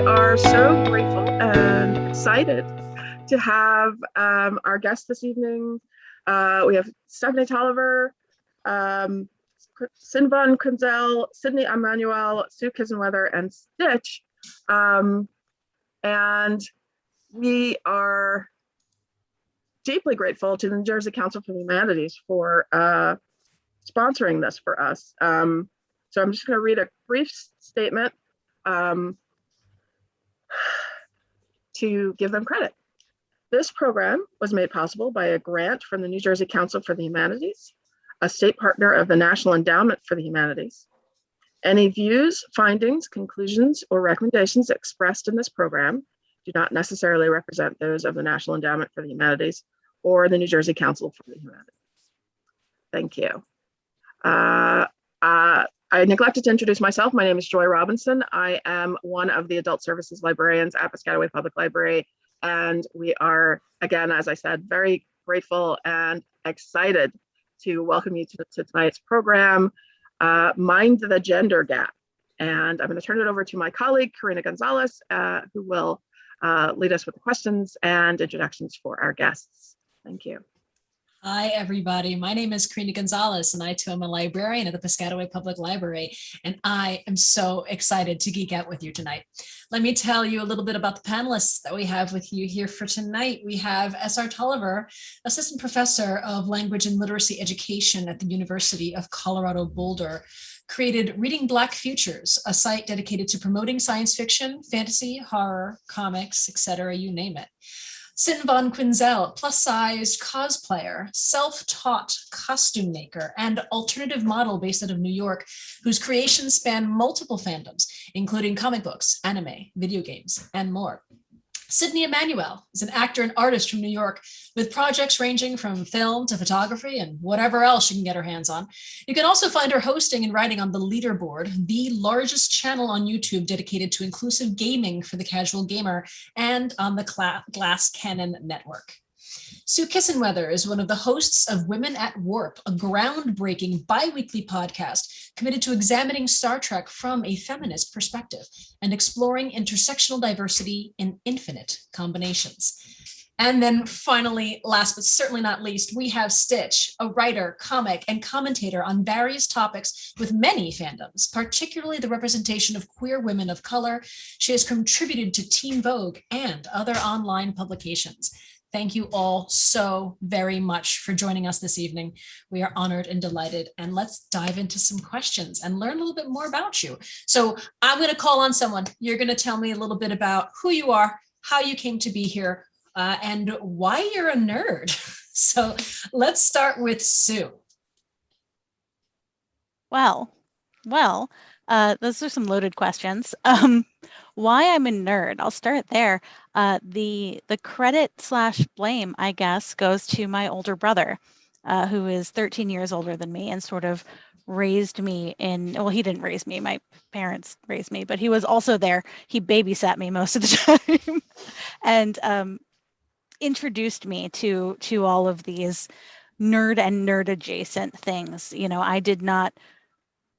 are so grateful and excited to have our guest this evening. We have Stephanie Toliver, um, Cin Von Quinzel, Sydney Amanuel, Sue Kissenweather, and Stitch. And we are deeply grateful to the New Jersey Council for the Humanities for sponsoring this for us. So I'm just going to read a brief statement to give them credit. This program was made possible by a grant from the New Jersey Council for the Humanities, a state partner of the National Endowment for the Humanities. Any views, findings, conclusions, or recommendations expressed in this program do not necessarily represent those of the National Endowment for the Humanities or the New Jersey Council for the Humanities. Thank you. I neglected to introduce myself. My name is Joy Robinson. I am one of the adult services librarians at Piscataway Public Library. And we are, again, as I said, very grateful and excited to welcome you to tonight's program, Mind the Gender Gap. And I'm going to turn it over to my colleague, Karina Gonzalez, who will lead us with the questions and introductions for our guests. Thank you. Hi, everybody. My name is Karina Gonzalez, and I too am a librarian at the Piscataway Public Library, and I am so excited to geek out with you tonight. Let me tell you a little bit about the panelists that we have with you here for tonight. We have S.R. Toliver, Assistant Professor of Language and Literacy Education at the University of Colorado Boulder, created Reading Black Futures, a site dedicated to promoting science fiction, fantasy, horror, comics, etc., you name it. Cin Von Quinzel, plus-sized cosplayer, self-taught costume maker, and alternative model based out of New York, whose creations span multiple fandoms, including comic books, anime, video games, and more. Sydney Emmanuel is an actor and artist from New York with projects ranging from film to photography and whatever else she can get her hands on. You can also find her hosting and writing on the Leaderboard, the largest channel on YouTube dedicated to inclusive gaming for the casual gamer, and on the Glass Cannon Network. Sue Kissenweather is one of the hosts of Women at Warp, a groundbreaking bi-weekly podcast committed to examining Star Trek from a feminist perspective and exploring intersectional diversity in infinite combinations. And then finally, last but certainly not least, we have Stitch, a writer, comic, and commentator on various topics with many fandoms, particularly the representation of queer women of color. She has contributed to Teen Vogue and other online publications. Thank you all so very much for joining us this evening. We are honored and delighted, and let's dive into some questions and learn a little bit more about you. So I'm going to call on someone. You're going to tell me a little bit about who you are, how you came to be here, and why you're a nerd. So let's start with Sue. Well, those are some loaded questions. Why I'm a nerd, I'll start there. The credit/blame, I guess, goes to my older brother, who is 13 years older than me and sort of raised me in, well, he didn't raise me, my parents raised me, but he was also there. He babysat me most of the time and introduced me to all of these nerd and nerd adjacent things. You know, I did not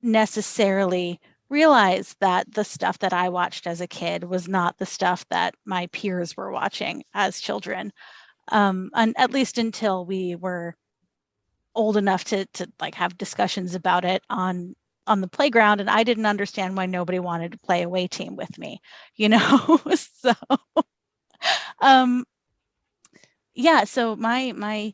necessarily realize that the stuff that I watched as a kid was not the stuff that my peers were watching as children, and at least until we were old enough to like have discussions about it on the playground, and I didn't understand why nobody wanted to play away team with me, you know. So yeah, so my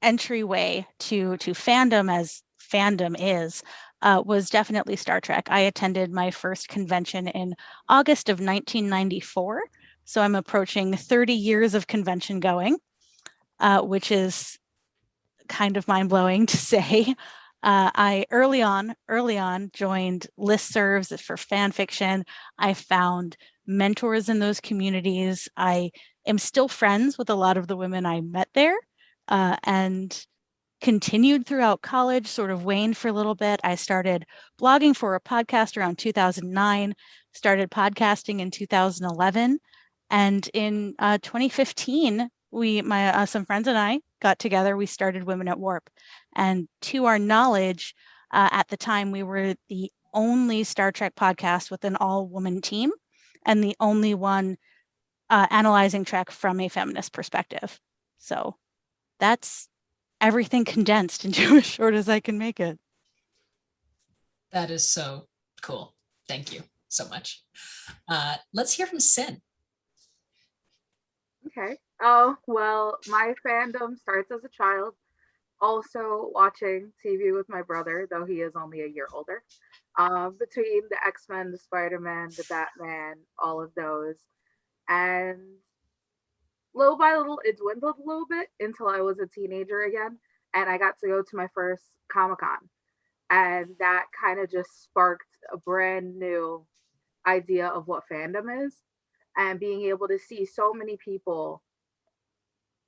entryway to fandom, as fandom is, was definitely Star Trek. I attended my first convention in August of 1994. So I'm approaching 30 years of convention going, which is kind of mind-blowing to say. I early on joined listservs for fan fiction. I found mentors in those communities. I am still friends with a lot of the women I met there, and continued throughout college, sort of waned for a little bit. I started blogging for a podcast around 2009, started podcasting in 2011. And in 2015, some friends and I got together, we started Women at Warp. And to our knowledge, at the time, we were the only Star Trek podcast with an all-woman team. and the only one analyzing Trek from a feminist perspective. So that's everything condensed into as short as I can make it. That is so cool. Thank you so much. Let's hear from Cin. Okay. Well, my fandom starts as a child, also watching TV with my brother, though he is only a year older. Between the X-Men, the Spider-Man, the Batman, all of those. And little by little, it dwindled a little bit until I was a teenager again. And I got to go to my first Comic-Con. And that kind of just sparked a brand new idea of what fandom is. And being able to see so many people,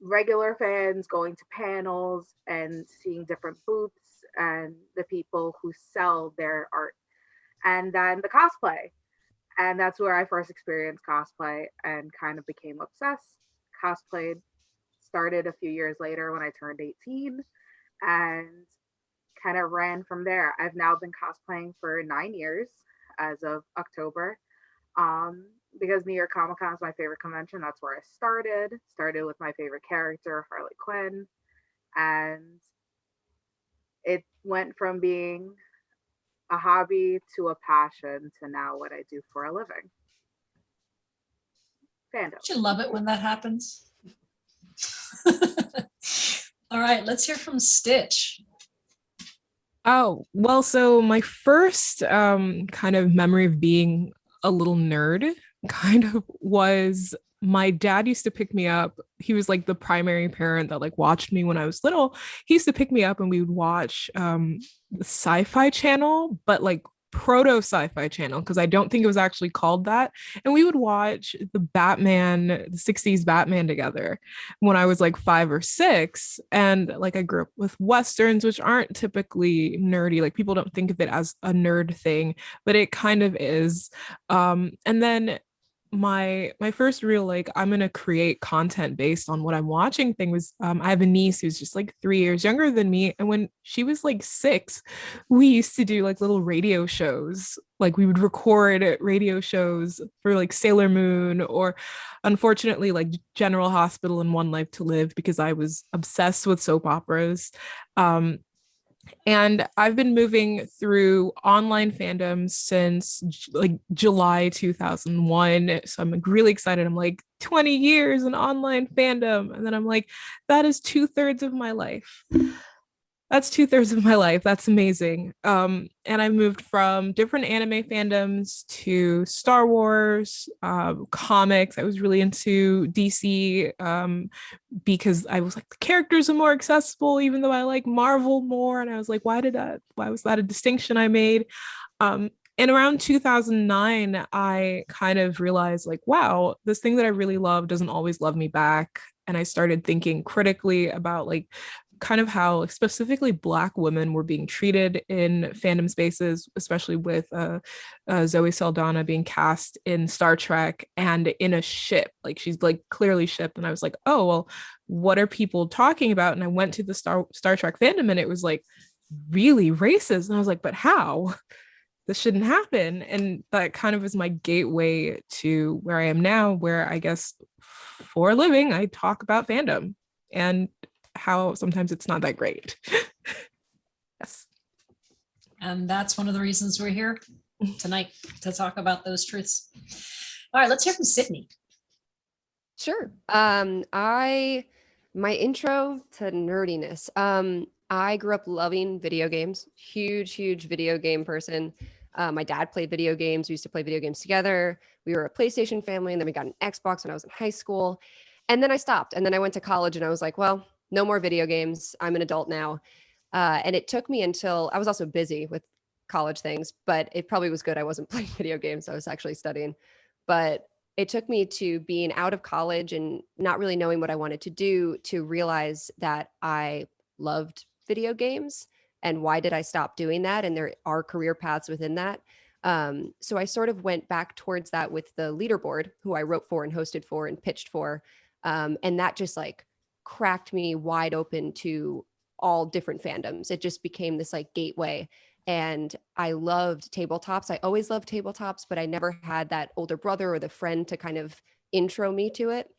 regular fans, going to panels and seeing different booths and the people who sell their art. And then the cosplay. And that's where I first experienced cosplay and kind of became obsessed. Cosplayed started a few years later when I turned 18 and kind of ran from there. I've now been cosplaying for 9 years as of October. Because New York Comic Con is my favorite convention, that's where I started. Started with my favorite character, Harley Quinn. And it went from being a hobby to a passion to now what I do for a living. Fandom. Don't you love it when that happens? All right, let's hear from Stitch. Oh, well, so my first kind of memory of being a little nerd kind of was my dad used to pick me up. He was like the primary parent that like watched me when I was little. He used to pick me up and we would watch the Sci-Fi channel, but like proto Sci-Fi channel, because I don't think it was actually called that. And we would watch the 60s Batman together when I was like 5 or 6. And like I grew up with Westerns, which aren't typically nerdy. Like people don't think of it as a nerd thing, but it kind of is. And then my first real like I'm gonna create content based on what I'm watching thing was I have a niece who's just like 3 years younger than me, and when she was like 6 we used to do like little radio shows. Like we would record radio shows for like Sailor Moon or unfortunately like General Hospital and One Life to Live, because I was obsessed with soap operas. And I've been moving through online fandoms since like July 2001. So I'm like really excited. I'm like 20 years in online fandom. And then I'm like, that is 2/3 of my life. That's 2/3 of my life. That's amazing. And I moved from different anime fandoms to Star Wars, comics. I was really into DC because I was like, the characters are more accessible, even though I like Marvel more. And I was like, why was that a distinction I made? And around 2009, I kind of realized like, wow, this thing that I really love doesn't always love me back. And I started thinking critically about like kind of how specifically Black women were being treated in fandom spaces, especially with Zoe Saldana being cast in Star Trek and in a ship. Like she's like clearly shipped. And I was like, oh, well, what are people talking about? And I went to the Star Trek fandom and it was like really racist. And I was like, but how? This shouldn't happen. And that kind of is my gateway to where I am now, where I guess for a living, I talk about fandom and how sometimes it's not that great. Yes. And that's one of the reasons we're here tonight, to talk about those truths. All right, let's hear from Sydney. Sure. My intro to nerdiness. I grew up loving video games, huge video game person. My dad played video games. We used to play video games together. We were a PlayStation family, and then we got an Xbox when I was in high school. And then I stopped. And then I went to college and I was like, well, no more video games. I'm an adult now. And it took me until I was also busy with college things, but it probably was good I wasn't playing video games. I was actually studying. But it took me to being out of college and not really knowing what I wanted to do to realize that I loved video games. And why did I stop doing that? And there are career paths within that. So I sort of went back towards that with the Leaderboard, who I wrote for and hosted for and pitched for. And that just like cracked me wide open to all different fandoms. It just became this like gateway. And I loved tabletops. I always loved tabletops, but I never had that older brother or the friend to kind of intro me to it.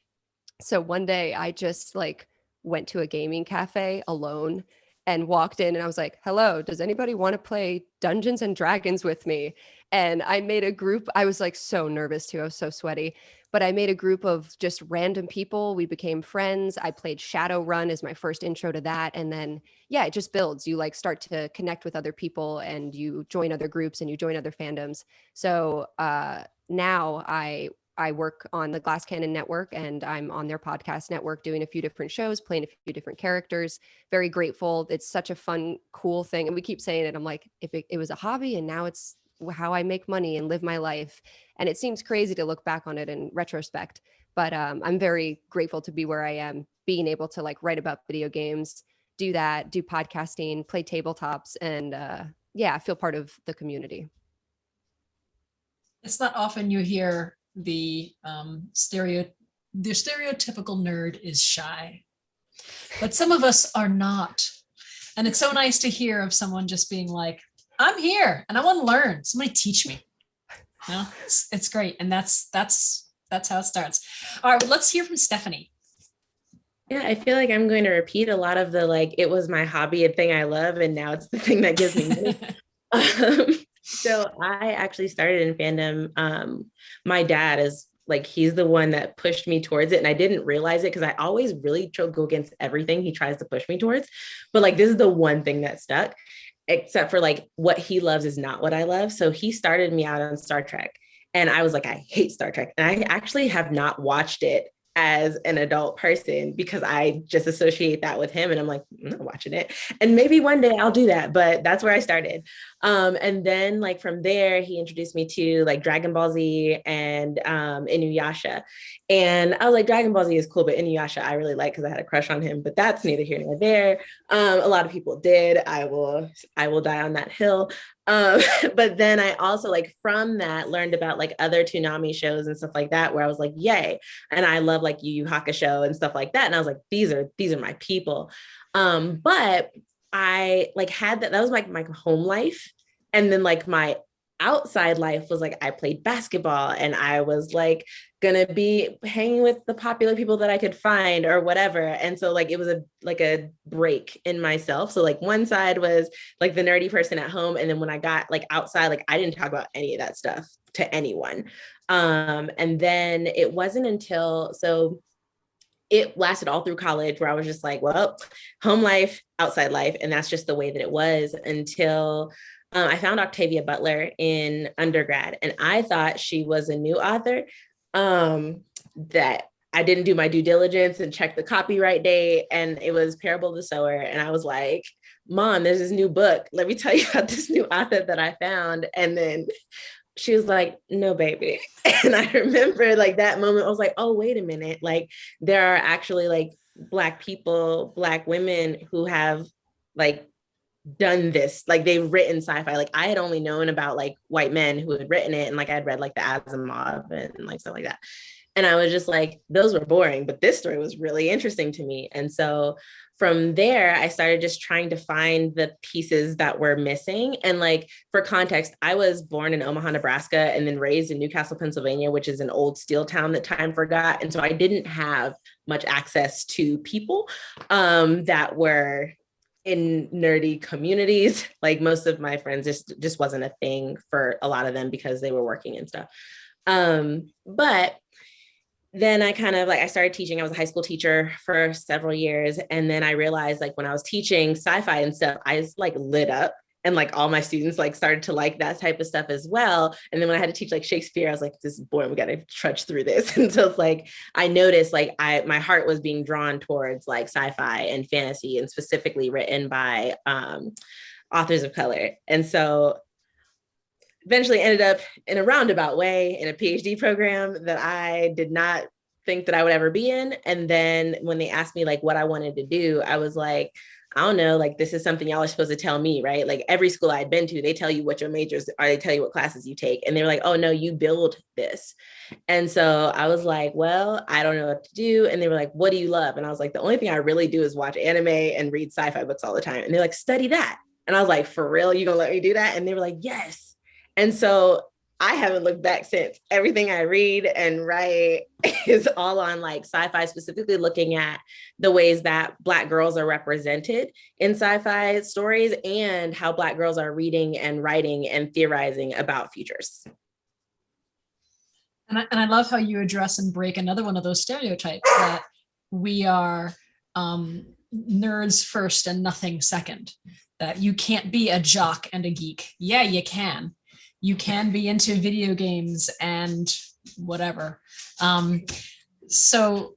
So one day I just like went to a gaming cafe alone and walked in and I was like, hello, does anybody want to play Dungeons and Dragons with me? And I made a group. I was like so nervous too. I was so sweaty, but I made a group of just random people. We became friends. I played Shadowrun as my first intro to that. And then, yeah, it just builds. You like start to connect with other people and you join other groups and you join other fandoms. So now I work on the Glass Cannon Network and I'm on their podcast network doing a few different shows, playing a few different characters. Very grateful. It's such a fun, cool thing. And we keep saying it. I'm like, if it was a hobby and now it's how I make money and live my life. And it seems crazy to look back on it in retrospect, but I'm very grateful to be where I am, being able to like write about video games, do that, do podcasting, play tabletops, and yeah, I feel part of the community. It's not often you hear the stereotypical nerd is shy, but some of us are not. And it's so nice to hear of someone just being like, I'm here and I want to learn. Somebody teach me. You know, it's great. And that's how it starts. All right, well, let's hear from Stephanie. Yeah, I feel like I'm going to repeat a lot of the like, it was my hobby and thing I love, and now it's the thing that gives me money. So I actually started in fandom. My dad is like, he's the one that pushed me towards it. And I didn't realize it because I always really go against everything he tries to push me towards. But like, this is the one thing that stuck, except for like what he loves is not what I love. So he started me out on Star Trek. And I was like, I hate Star Trek. And I actually have not watched it as an adult person because I just associate that with him. And I'm like, I'm not watching it. And maybe one day I'll do that, but that's where I started. And then like from there, he introduced me to like Dragon Ball Z and Inuyasha. And I was like, Dragon Ball Z is cool, but Inuyasha I really like because I had a crush on him, but that's neither here nor there. A lot of people did. I will die on that hill. But then I also like from that learned about like other Toonami shows and stuff like that, where I was like, yay. And I love like Yu Yu Hakusho and stuff like that. And I was like, these are my people. But I like had that was like my home life. And then like my outside life was like, I played basketball and I was like gonna be hanging with the popular people that I could find or whatever. And so like, it was a break in myself. So like one side was like the nerdy person at home. And then when I got like outside, like I didn't talk about any of that stuff to anyone. And then it wasn't until, so it lasted all through college where I was just like, well, home life, outside life. And that's just the way that it was until I found Octavia Butler in undergrad. And I thought she was a new author that I didn't do my due diligence and check the copyright date. And it was Parable of the Sower. And I was like, Mom, there's this new book. Let me tell you about this new author that I found. And then she was like, no, baby. And I remember like that moment, I was like, oh, wait a minute. Like there are actually like Black people, Black women who have like done this, like they've written sci-fi. Like I had only known about like white men who had written it. And like I'd read like the Asimov and like stuff like that. And I was just like, those were boring, but this story was really interesting to me. And so from there, I started just trying to find the pieces that were missing. And like, for context, I was born in Omaha, Nebraska, and then raised in Newcastle, Pennsylvania, which is an old steel town that time forgot. And so I didn't have much access to people that were in nerdy communities. Like most of my friends just wasn't a thing for a lot of them because they were working and stuff. But then I kind of like, I started teaching. I was a high school teacher for several years. And then I realized like when I was teaching sci-fi and stuff, I just like lit up and like all my students like started to like that type of stuff as well. And then when I had to teach like Shakespeare, I was like, this is boring, we got to trudge through this. And so it's like, I noticed like my heart was being drawn towards like sci-fi and fantasy and specifically written by authors of color. And so eventually ended up in a roundabout way in a PhD program that I did not think that I would ever be in. And then when they asked me like what I wanted to do, I was like, I don't know, like this is something y'all are supposed to tell me, right? Like every school I'd been to, they tell you what your majors are, they tell you what classes you take. And they were like, oh no, you build this. And so I was like, well, I don't know what to do. And they were like, what do you love? And I was like, the only thing I really do is watch anime and read sci-fi books all the time. And they're like, study that. And I was like, for real, you gonna let me do that? And they were like, yes. And so I haven't looked back since. Everything I read and write is all on like sci-fi, specifically looking at the ways that Black girls are represented in sci-fi stories and how Black girls are reading and writing and theorizing about futures. And I love how you address and break another one of those stereotypes that we are nerds first and nothing second, that you can't be a jock and a geek. Yeah, you can. You can be into video games and whatever. So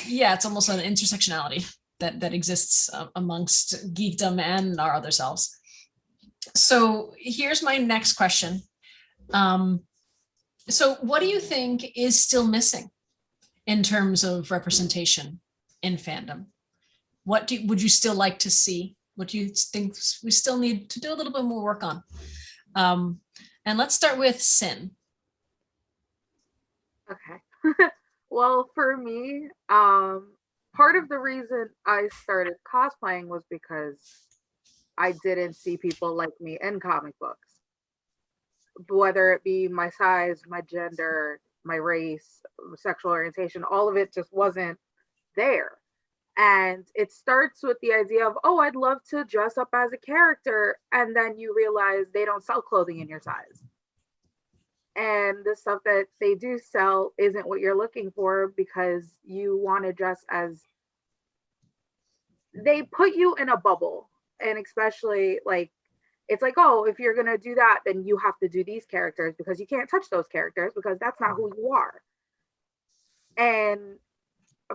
yeah, it's almost an intersectionality that exists amongst geekdom and our other selves. So here's my next question. So what do you think is still missing in terms of representation in fandom? What would you still like to see? What do you think we still need to do a little bit more work on? And let's start with Cin. Okay. Well, for me, part of the reason I started cosplaying was because I didn't see people like me in comic books. Whether it be my size, my gender, my race, sexual orientation, all of it just wasn't there. And it starts with the idea of, oh, I'd love to dress up as a character. And then you realize they don't sell clothing in your size. And the stuff that they do sell isn't what you're looking for because you want to dress as, they put you in a bubble. And especially like, it's like, oh, if you're going to do that, then you have to do these characters because you can't touch those characters because that's not who you are. And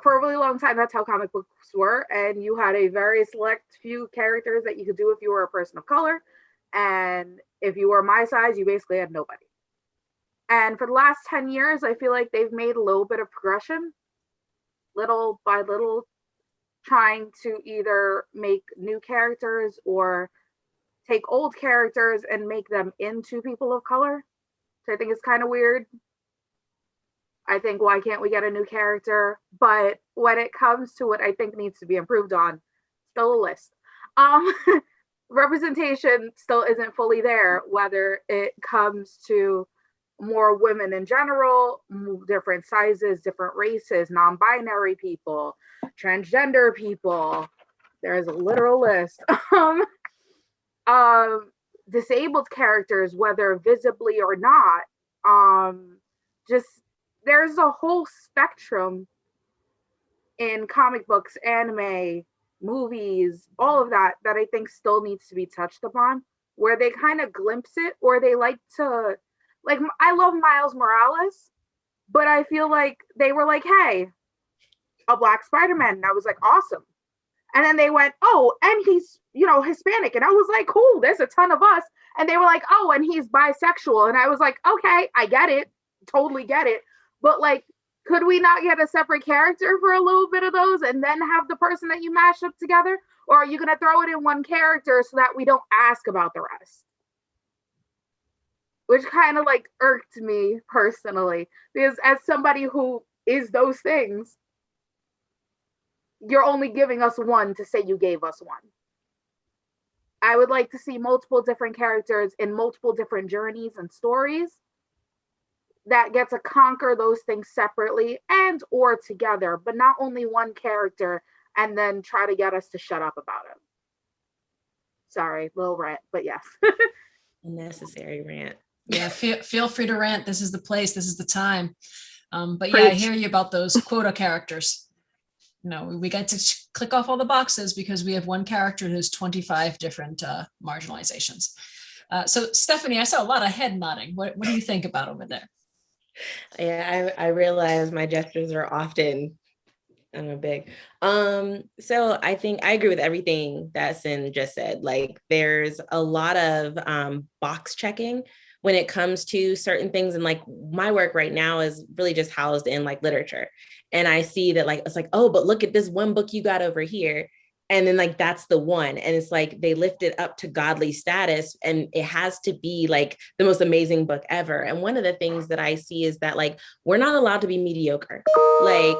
for a really long time, that's how comic books were. And you had a very select few characters that you could do if you were a person of color. And if you were my size, you basically had nobody. And for the last 10 years, I feel like they've made a little bit of progression, little by little, trying to either make new characters or take old characters and make them into people of color. So I think it's kind of weird. I think, why can't we get a new character? But when it comes to what I think needs to be improved on, still a list. Representation still isn't fully there, whether it comes to more women in general, different sizes, different races, non-binary people, transgender people. There's a literal list. Disabled characters, whether visibly or not. Just there's a whole spectrum in comic books, anime, movies, all of that I think still needs to be touched upon, where they kind of glimpse it, or they like to, like, I love Miles Morales, but I feel like they were like, hey, a Black Spider-Man. And I was like, awesome. And then they went, oh, and he's, Hispanic. And I was like, cool, there's a ton of us. And they were like, oh, and he's bisexual. And I was like, okay, I get it. Totally get it. But like, could we not get a separate character for a little bit of those and then have the person that you mash up together? Or are you going to throw it in one character so that we don't ask about the rest? Which kind of like irked me personally, because as somebody who is those things, you're only giving us one to say you gave us one. I would like to see multiple different characters in multiple different journeys and stories that get to conquer those things separately and or together, but not only one character and then try to get us to shut up about it. Sorry, little rant, but yes. Unnecessary rant. Yeah, feel free to rant. This is the place, this is the time. But yeah, I hear you about those quota characters. We get to click off all the boxes because we have one character who's 25 different marginalizations. So Stephanie, I saw a lot of head nodding. What do you think about over there? Yeah, I realize my gestures are often, I don't know, big. So I think I agree with everything that Cin just said. Like, there's a lot of box checking when it comes to certain things. And like, my work right now is really just housed in like literature. And I see that like, it's like, oh, but look at this one book you got over here. And then like, that's the one. And it's like, they lift it up to godly status and it has to be like the most amazing book ever. And one of the things that I see is that like, we're not allowed to be mediocre. Like,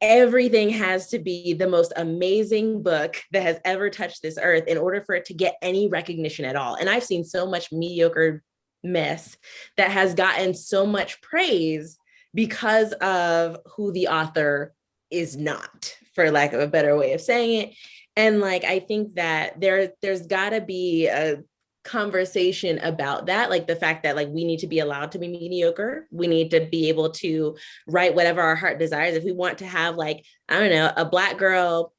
everything has to be the most amazing book that has ever touched this earth in order for it to get any recognition at all. And I've seen so much mediocre mess that has gotten so much praise because of who the author is not, for lack of a better way of saying it. And like, I think that there's gotta be a conversation about that, like the fact that like we need to be allowed to be mediocre. We need to be able to write whatever our heart desires. If we want to have like, I don't know, a Black girl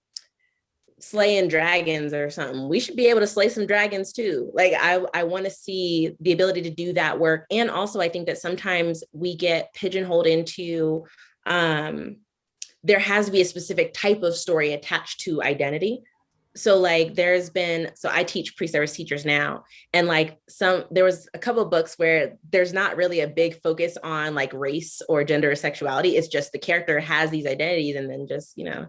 slaying dragons or something, we should be able to slay some dragons too. Like I want to see the ability to do that work. And also I think that sometimes we get pigeonholed into there has to be a specific type of story attached to identity. So like so I teach pre-service teachers now, and like there was a couple of books where there's not really a big focus on like race or gender or sexuality. It's just the character has these identities and then just, you know,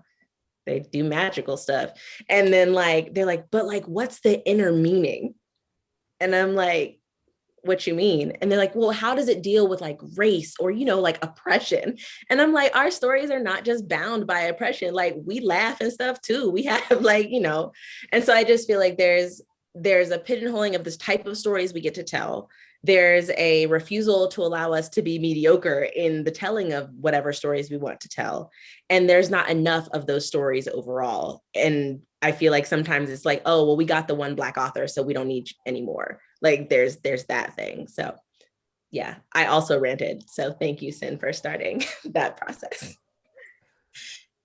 they do magical stuff. And then like, they're like, but like, what's the inner meaning? And I'm like, what you mean? And they're like, well, how does it deal with like race or, you know, like oppression? And I'm like, our stories are not just bound by oppression. Like we laugh and stuff too. We have like, you know, and so I just feel like there's a pigeonholing of this type of stories we get to tell. There's a refusal to allow us to be mediocre in the telling of whatever stories we want to tell. And there's not enough of those stories overall. And I feel like sometimes it's like, oh, well, we got the one Black author, so we don't need any more. Like there's that thing. So yeah, I also ranted. So thank you, Cin, for starting that process.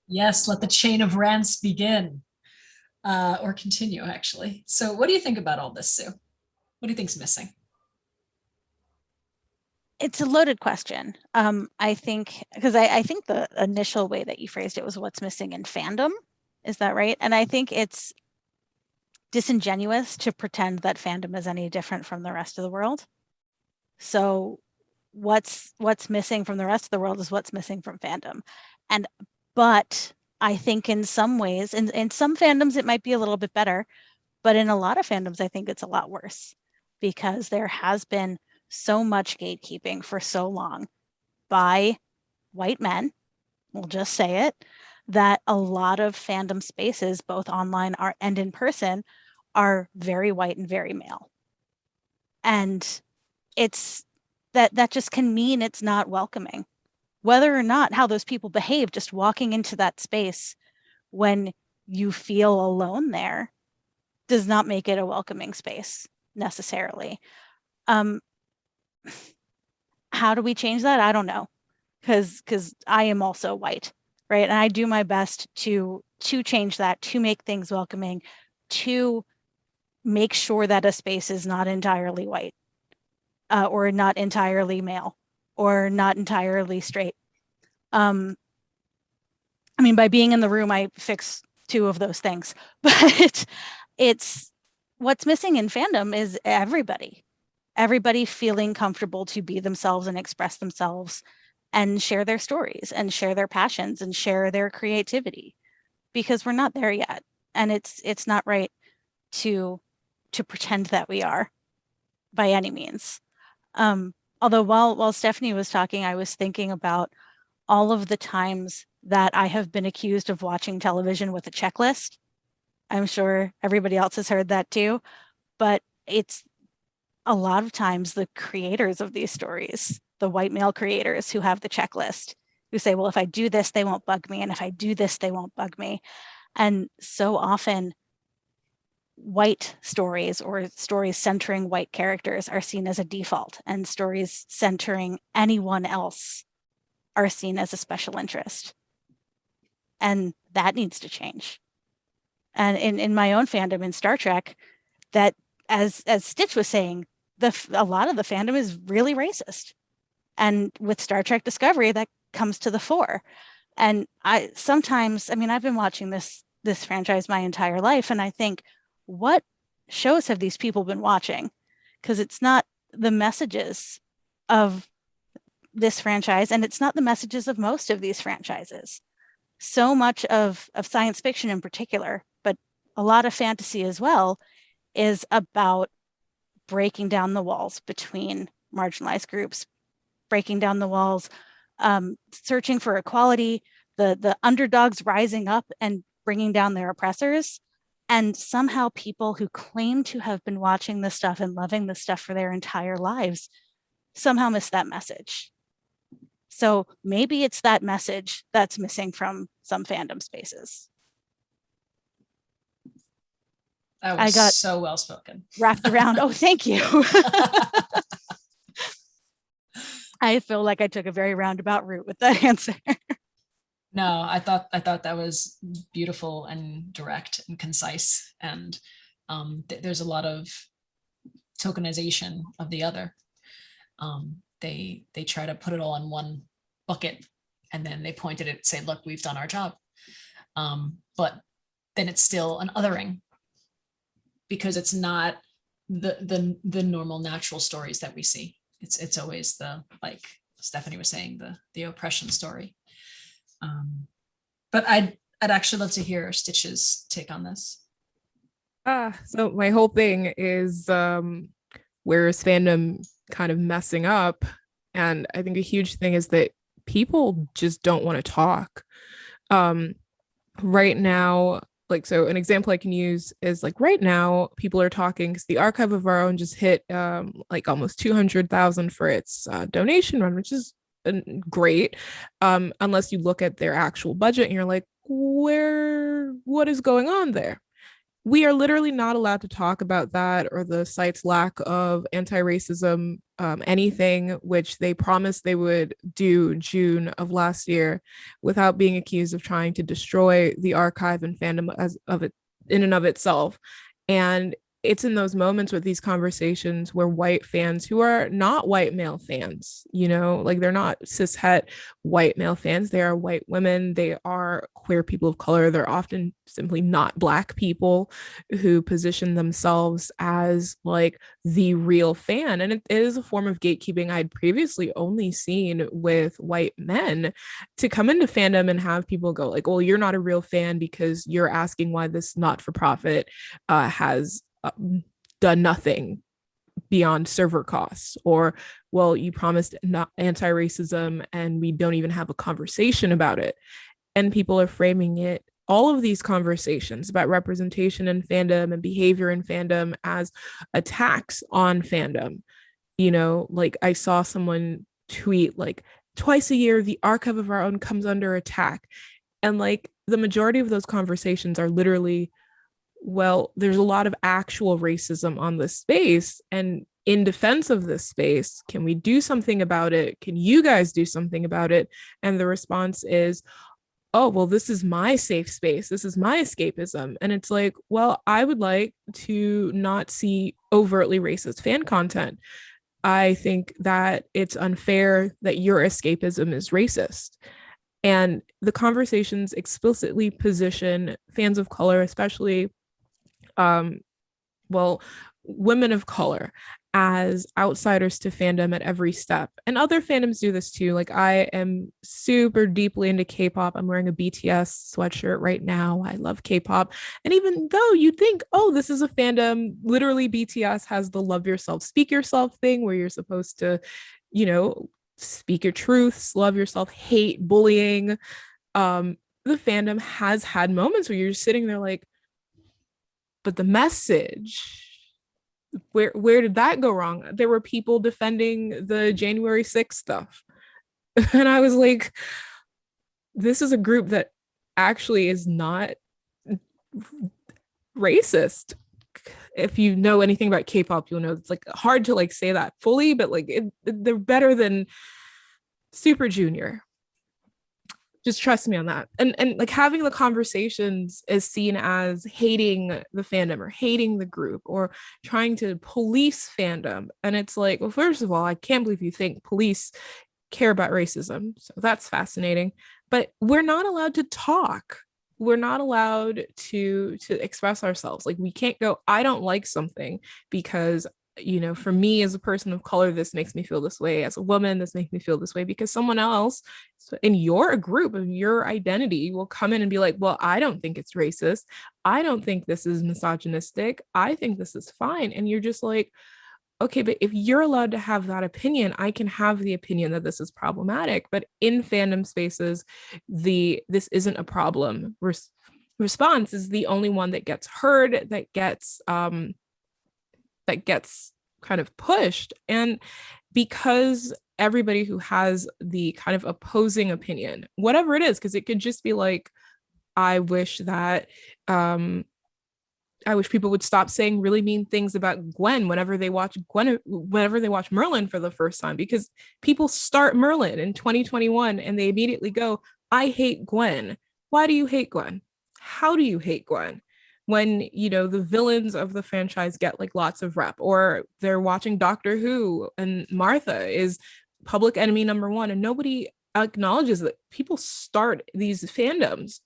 Yes, let the chain of rants begin, or continue actually. So what do you think about all this, Sue? What do you think's missing? It's a loaded question. I think, because I think the initial way that you phrased it was what's missing in fandom. Is that right? And I think it's disingenuous to pretend that fandom is any different from the rest of the world. So what's missing from the rest of the world is what's missing from fandom. But I think in some ways, in some fandoms, it might be a little bit better, but in a lot of fandoms, I think it's a lot worse because there has been so much gatekeeping for so long by white men, we'll just say it, that a lot of fandom spaces, both online and in person, are very white and very male. And it's that just can mean it's not welcoming. Whether or not how those people behave, just walking into that space when you feel alone there does not make it a welcoming space necessarily. How do we change that? I don't know, because I am also white, right? And I do my best to change that, to make things welcoming, to make sure that a space is not entirely white, or not entirely male, or not entirely straight. I mean, by being in the room, I fix 2 of those things, but it's what's missing in fandom is everybody feeling comfortable to be themselves and express themselves and share their stories and share their passions and share their creativity, because we're not there yet. And it's not right to pretend that we are by any means. Although while Stephanie was talking, I was thinking about all of the times that I have been accused of watching television with a checklist. I'm sure everybody else has heard that too, but it's a lot of times the creators of these stories, the white male creators who have the checklist, who say, well, if I do this, they won't bug me. And if I do this, they won't bug me. And so often white stories or stories centering white characters are seen as a default, and stories centering anyone else are seen as a special interest. And that needs to change. And in my own fandom in Star Trek, that as Stitch was saying, a lot of the fandom is really racist. And with Star Trek Discovery, that comes to the fore. And I've been watching this franchise my entire life, and I think, what shows have these people been watching? Because it's not the messages of this franchise, and it's not the messages of most of these franchises. So much of science fiction in particular, but a lot of fantasy as well, is about breaking down the walls between marginalized groups, breaking down the walls, searching for equality the underdogs rising up and bringing down their oppressors. And somehow people who claim to have been watching this stuff and loving this stuff for their entire lives somehow miss that message. So maybe it's that message that's missing from some fandom spaces. That was I got so well spoken. Wrapped around. Oh, thank you. I feel like I took a very roundabout route with that answer. No, I thought that was beautiful and direct and concise, and there's a lot of tokenization of the other. They try to put it all in one bucket, and then they point at it and say, "Look, we've done our job." But then it's still an othering, because it's not the normal natural stories that we see. It's always the, like Stephanie was saying, the oppression story. But I'd actually love to hear Stitch's take on this. So my whole thing is, where is fandom kind of messing up? And I think a huge thing is that people just don't want to talk. Right now, like, so an example I can use is, like, right now people are talking because the Archive of Our Own just hit like almost 200,000 for its donation run, which is great, unless you look at their actual budget and you're like, what is going on there? We are literally not allowed to talk about that, or the site's lack of anti-racism, anything, which they promised they would do June of last year, without being accused of trying to destroy the archive and fandom in and of itself. And it's in those moments with these conversations where white fans who are not white male fans, like, they're not cishet white male fans, they are white women, they are queer people of color, they're often simply not Black people who position themselves as, like, the real fan. And it is a form of gatekeeping I'd previously only seen with white men, to come into fandom and have people go like, well, you're not a real fan because you're asking why this not-for-profit has done nothing beyond server costs, or, well, you promised not anti-racism and we don't even have a conversation about it. And people are framing it, all of these conversations about representation in fandom and behavior in fandom, as attacks on fandom. Like, I saw someone tweet, like, twice a year the Archive of Our Own comes under attack, and, like, the majority of those conversations are literally, well, there's a lot of actual racism on this space, and in defense of this space, can we do something about it? Can you guys do something about it? And the response is, oh, well, this is my safe space, this is my escapism. And it's like, well, I would like to not see overtly racist fan content. I think that it's unfair that your escapism is racist. And the conversations explicitly position fans of color, especially women of color, as outsiders to fandom at every step. And other fandoms do this too. Like, I am super deeply into K-pop. I'm wearing a BTS sweatshirt right now. I love K-pop. And even though you think, oh, this is a fandom, literally BTS has the love yourself, speak yourself thing, where you're supposed to, speak your truths, love yourself, hate bullying. The fandom has had moments where you're just sitting there like, but the message, where did that go wrong? There were people defending the January 6th stuff. And I was like, this is a group that actually is not racist. If you know anything about K-pop, you'll know it's, like, hard to, like, say that fully, but, like, they're better than Super Junior. Just trust me on that. And like, having the conversations is seen as hating the fandom or hating the group or trying to police fandom. And it's like, well, first of all, I can't believe you think police care about racism. So that's fascinating. But we're not allowed to talk. We're not allowed to express ourselves. Like, we can't go, I don't like something because, for me as a person of color, this makes me feel this way. As a woman, this makes me feel this way, because someone else in your group of your identity will come in and be like, well, I don't think it's racist. I don't think this is misogynistic. I think this is fine. And you're just like, okay, but if you're allowed to have that opinion, I can have the opinion that this is problematic. But in fandom spaces, this isn't a problem. Response is the only one that gets heard, that gets kind of pushed. And because everybody who has the kind of opposing opinion, whatever it is, because it could just be like, I wish people would stop saying really mean things about Gwen whenever they watch Merlin for the first time, because people start Merlin in 2021 and they immediately go, I hate Gwen. Why do you hate Gwen? How do you hate Gwen? When, the villains of the franchise get like lots of rep, or they're watching Doctor Who and Martha is public enemy number one, and nobody acknowledges that people start these fandoms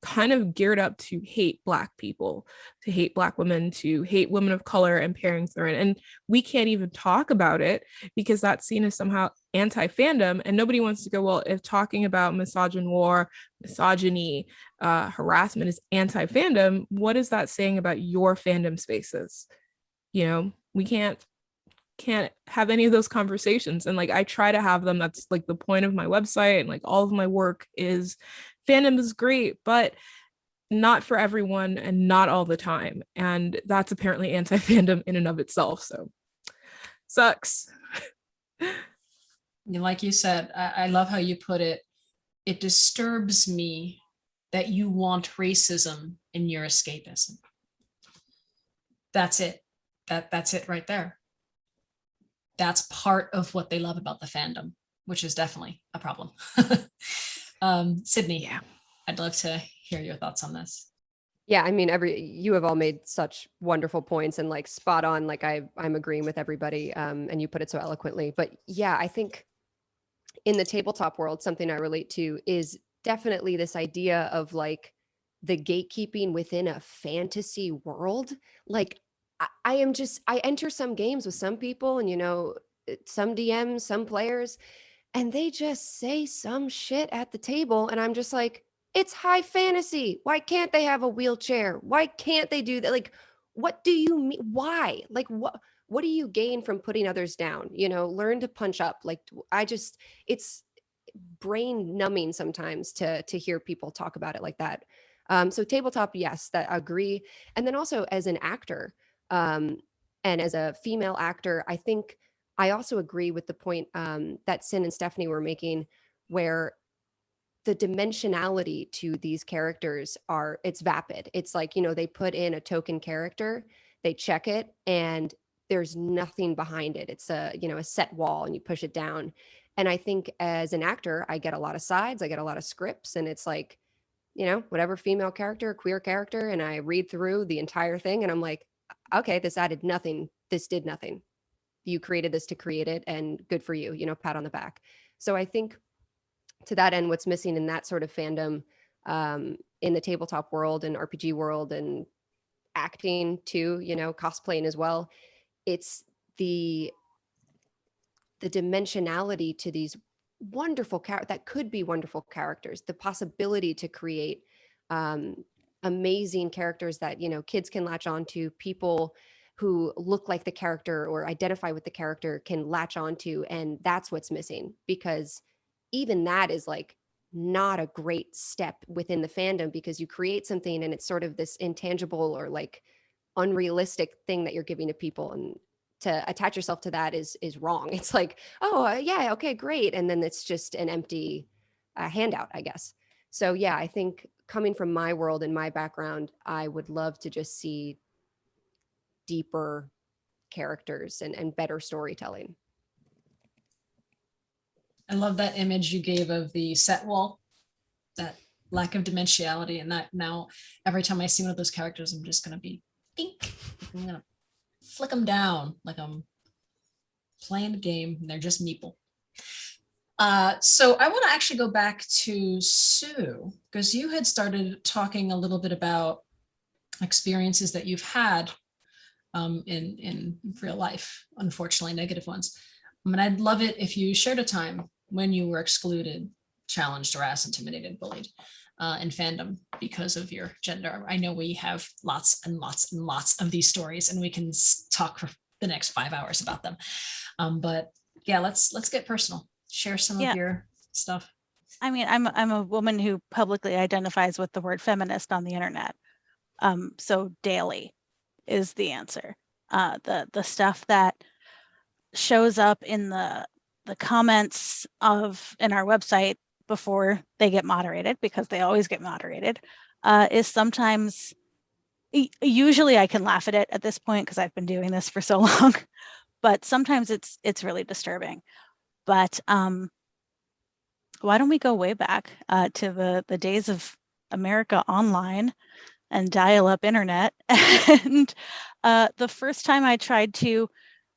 kind of geared up to hate Black people, to hate Black women, to hate women of color and pairings they're in. And we can't even talk about it because that's seen as somehow anti-fandom. And nobody wants to go, well, if talking about misogyny, harassment is anti-fandom, what is that saying about your fandom spaces? We can't have any of those conversations. And like, I try to have them. That's like the point of my website, and like all of my work is fandom is great, but not for everyone and not all the time. And that's apparently anti-fandom in and of itself. So sucks. Like you said, I love how you put it. It disturbs me that you want racism in your escapism. That's it. That's it right there. That's part of what they love about the fandom, which is definitely a problem. Sydney, I'd love to hear your thoughts on this. Yeah, I mean, you have all made such wonderful points and like spot on. Like I'm agreeing with everybody, and you put it so eloquently. But yeah, I think in the tabletop world, something I relate to is definitely this idea of like the gatekeeping within a fantasy world. Like I enter some games with some people, and some DMs, some players, and they just say some shit at the table. And I'm just like, it's high fantasy. Why can't they have a wheelchair? Why can't they do that? Like, what do you mean? Why? Like, what do you gain from putting others down? Learn to punch up. Like, it's brain numbing sometimes to hear people talk about it like that. So tabletop, yes, that I agree. And then also as an actor, and as a female actor, I think I also agree with the point that Cin and Stephanie were making, where the dimensionality to these characters it's vapid. It's like, they put in a token character, they check it, and there's nothing behind it. It's a set wall, and you push it down. And I think as an actor, I get a lot of sides, I get a lot of scripts, and it's like, whatever female character, queer character, and I read through the entire thing, and I'm like, okay, this added nothing. This did nothing. You created this to create it, and good for you, pat on the back. So I think to that end, what's missing in that sort of fandom, in the tabletop world and RPG world and acting too, cosplaying as well, it's the dimensionality to these wonderful characters that could be wonderful characters, the possibility to create amazing characters that, kids can latch on to, people who look like the character or identify with the character can latch onto. And that's what's missing, because even that is like not a great step within the fandom, because you create something and it's sort of this intangible or like unrealistic thing that you're giving to people, and to attach yourself to that is wrong. It's like, oh yeah, okay, great, and then it's just an empty handout, I guess. So yeah, I think coming from my world and my background, I would love to just see deeper characters and better storytelling. I love that image you gave of the set wall, that lack of dimensionality, and that now every time I see one of those characters, I'm just going to be pink. I'm going to flick them down like I'm playing a game and they're just meeple. So I want to actually go back to Sue, because you had started talking a little bit about experiences that you've had in real life, unfortunately negative ones. And I'd love it if you shared a time when you were excluded, challenged, harassed, intimidated, bullied in fandom because of your gender. I know we have lots and lots and lots of these stories, and we can talk for the next 5 hours about them. But yeah, let's get personal. Share some Yeah. of your stuff. I mean, I'm a woman who publicly identifies with the word feminist on the internet. So daily is the answer. The stuff that shows up in the comments in our website before they get moderated, because they always get moderated, is sometimes, usually I can laugh at it at this point because I've been doing this for so long, but sometimes it's really disturbing. But why don't we go way back to the days of America Online and dial-up internet? And the first time I tried to,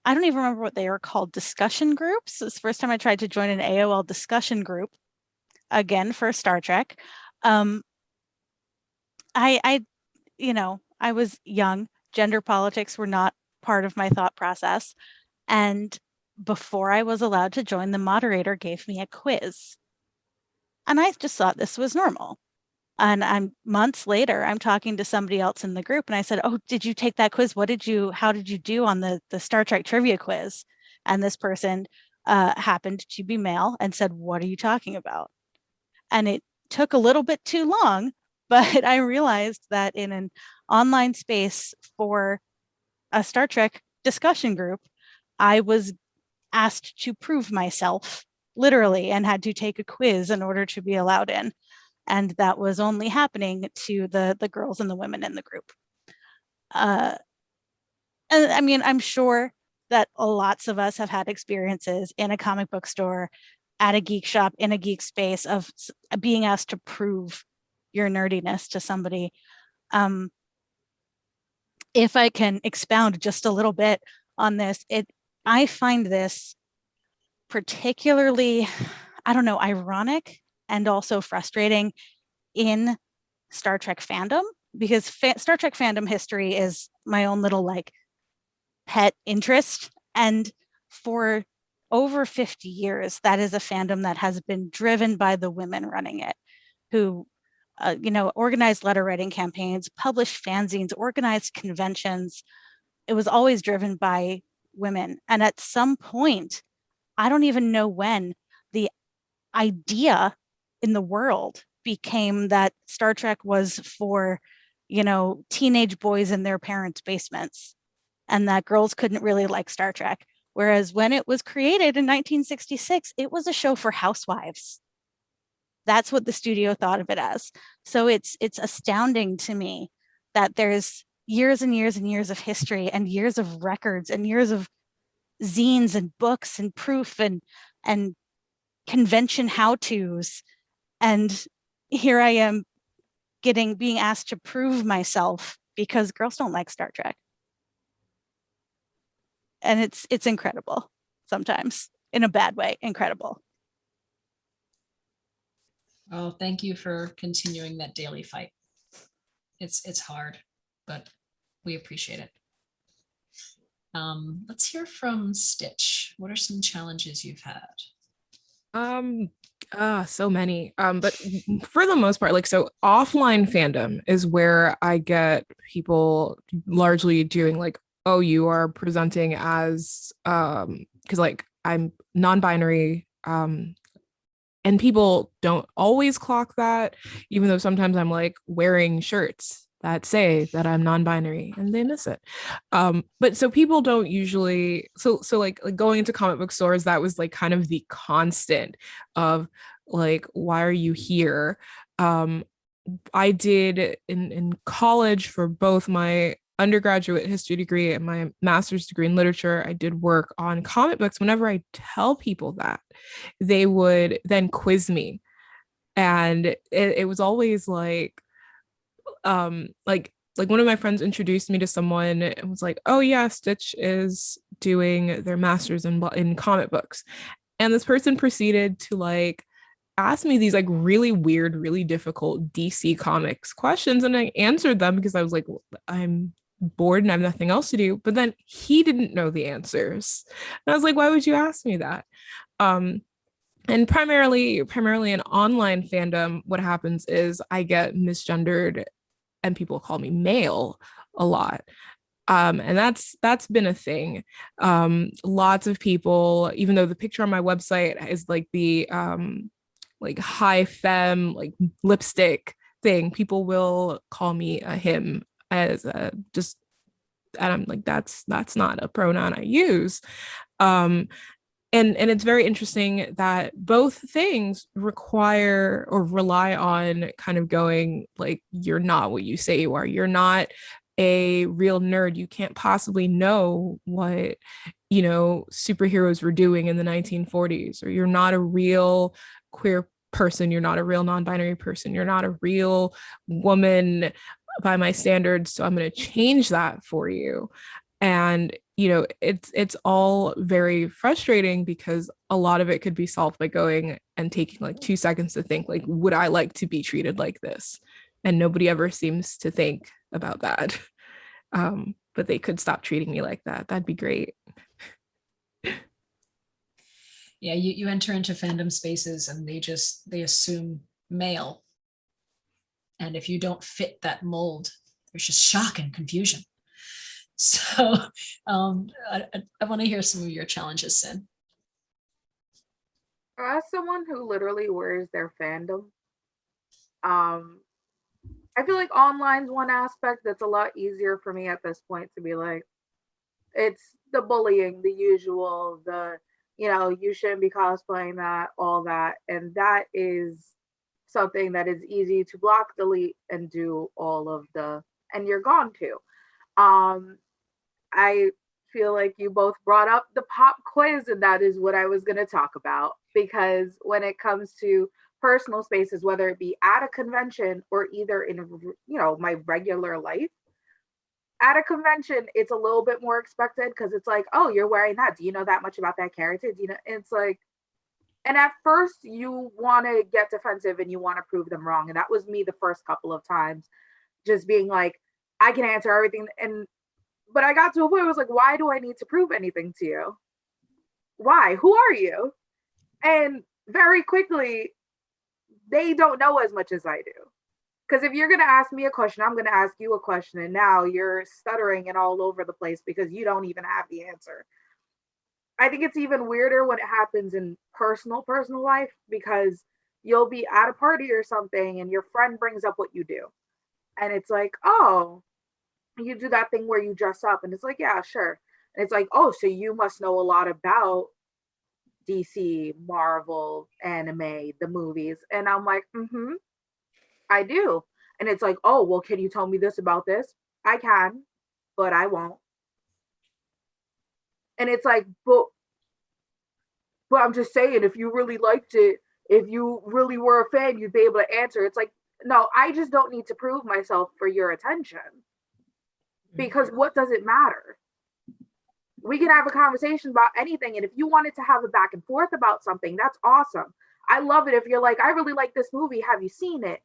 I don't even remember what they were called, discussion groups. It was the first time I tried to join an AOL discussion group, again for Star Trek. I was young. Gender politics were not part of my thought process. And before I was allowed to join, the moderator gave me a quiz. And I just thought this was normal. And months later, I'm talking to somebody else in the group, and I said, "Oh, did you take that quiz? How did you do on the Star Trek trivia quiz?" And this person happened to be male and said, "What are you talking about?" And it took a little bit too long, but I realized that in an online space for a Star Trek discussion group, I was asked to prove myself, literally, and had to take a quiz in order to be allowed in. And that was only happening to the girls and the women in the group. And I mean, I'm sure that lots of us have had experiences in a comic book store, at a geek shop, in a geek space, of being asked to prove your nerdiness to somebody. If I can expound just a little bit on this, I find this particularly, I don't know, ironic and also frustrating in Star Trek fandom, because Star Trek fandom history is my own little like pet interest. And for over 50 years, that is a fandom that has been driven by the women running it, who organized letter writing campaigns, published fanzines, organized conventions. It was always driven by women. And at some point, I don't even know when, the idea in the world became that Star Trek was for, teenage boys in their parents' basements, and that girls couldn't really like Star Trek. Whereas when it was created in 1966, it was a show for housewives. That's what the studio thought of it as. So it's astounding to me that there's years and years and years of history and years of records and years of zines and books and proof and convention how-tos, and here I am being asked to prove myself because girls don't like Star Trek. And it's incredible, sometimes in a bad way. Incredible. Oh, thank you for continuing that daily fight. It's hard, but we appreciate it. Let's hear from Stitch. What are some challenges you've had? So many. But for the most part, like, so offline fandom is where I get people largely doing like, "Oh, you are presenting as because like I'm non-binary, and people don't always clock that, even though sometimes I'm like wearing shirts that say that I'm non-binary and they miss it. But so people don't usually, so like going into comic book stores, that was like kind of the constant of like, why are you here? I did in college for both my undergraduate history degree and my master's degree in literature, I did work on comic books. Whenever I tell people that, they would then quiz me. And it was always like one of my friends introduced me to someone and was like, "Oh yeah, Stitch is doing their master's in comic books." And this person proceeded to like ask me these like really weird, really difficult DC Comics questions, and I answered them because I was like, I'm bored and I have nothing else to do. But then he didn't know the answers. And I was like, why would you ask me that? And primarily in online fandom, what happens is I get misgendered and people call me male a lot. And that's been a thing. Lots of people, even though the picture on my website is like the like high femme, like lipstick thing, people will call me a him as just, and I'm like, that's not a pronoun I use. And it's very interesting that both things require or rely on kind of going like, you're not what you say you are. You're not a real nerd. You can't possibly know what, you know, superheroes were doing in the 1940s, or you're not a real queer person. You're not a real non-binary person. You're not a real woman by my standards. So I'm going to change that for you. And, you know, it's all very frustrating because a lot of it could be solved by going and taking like 2 seconds to think, like, would I like to be treated like this? And nobody ever seems to think about that. But they could stop treating me like that. That'd be great. Yeah, you enter into fandom spaces and they assume male. And if you don't fit that mold, there's just shock and confusion. So I want to hear some of your challenges, Cin. As someone who literally wears their fandom, I feel like online's one aspect that's a lot easier for me at this point to be like, it's the bullying, the usual, the, you know, you shouldn't be cosplaying that, all that. And that is something that is easy to block, delete, and do all of the, and you're gone to. I feel like you both brought up the pop quiz, and that is what I was going to talk about, because when it comes to personal spaces, whether it be at a convention or either in, you know, my regular life, at a convention, it's a little bit more expected because it's like, oh, you're wearing that. Do you know that much about that character? Do you know? It's like, and at first you want to get defensive and you want to prove them wrong. And that was me the first couple of times, just being like, I can answer everything. But I got to a point where I was like, why do I need to prove anything to you? Why? Who are you? And very quickly, they don't know as much as I do. Because if you're going to ask me a question, I'm going to ask you a question. And now you're stuttering and all over the place because you don't even have the answer. I think it's even weirder when it happens in personal life, because you'll be at a party or something and your friend brings up what you do. And it's like, oh, you do that thing where you dress up. And it's like, yeah, sure. And it's like, oh, so you must know a lot about DC, Marvel, anime, the movies. And I'm like, I do. And it's like, oh, well, can you tell me this about this? I can, but I won't. And it's like, but I'm just saying, if you really liked it, if you really were a fan, you'd be able to answer. It's like, no, I just don't need to prove myself for your attention. Because what does it matter? We can have a conversation about anything. And if you wanted to have a back and forth about something, that's awesome. I love it if you're like, I really like this movie. Have you seen it?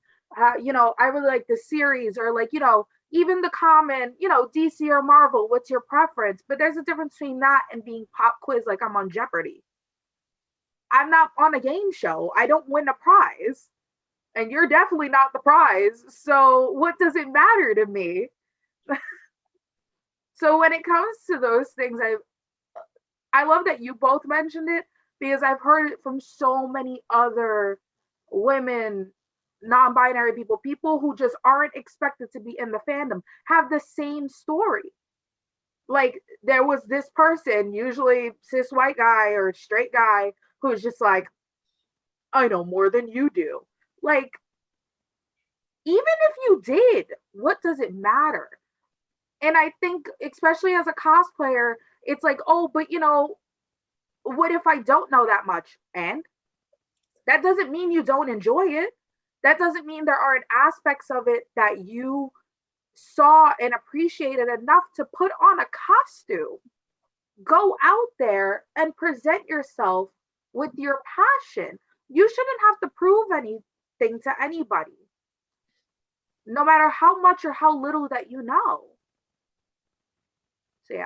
You know, I really like this series, or like, you know, even the common, you know, DC or Marvel, what's your preference? But there's a difference between that and being pop quiz like I'm on Jeopardy. I'm not on a game show. I don't win a prize. And you're definitely not the prize. So what does it matter to me? So when it comes to those things, I love that you both mentioned it, because I've heard it from so many other women, non-binary people who just aren't expected to be in the fandom, have the same story. Like, there was this person, usually cis white guy or straight guy, who's just like, I know more than you do. Like, even if you did, what does it matter? And I think, especially as a cosplayer, it's like, oh, but you know, what if I don't know that much? And that doesn't mean you don't enjoy it. That doesn't mean there aren't aspects of it that you saw and appreciated enough to put on a costume. Go out there and present yourself with your passion. You shouldn't have to prove anything to anybody, no matter how much or how little that you know. So yeah.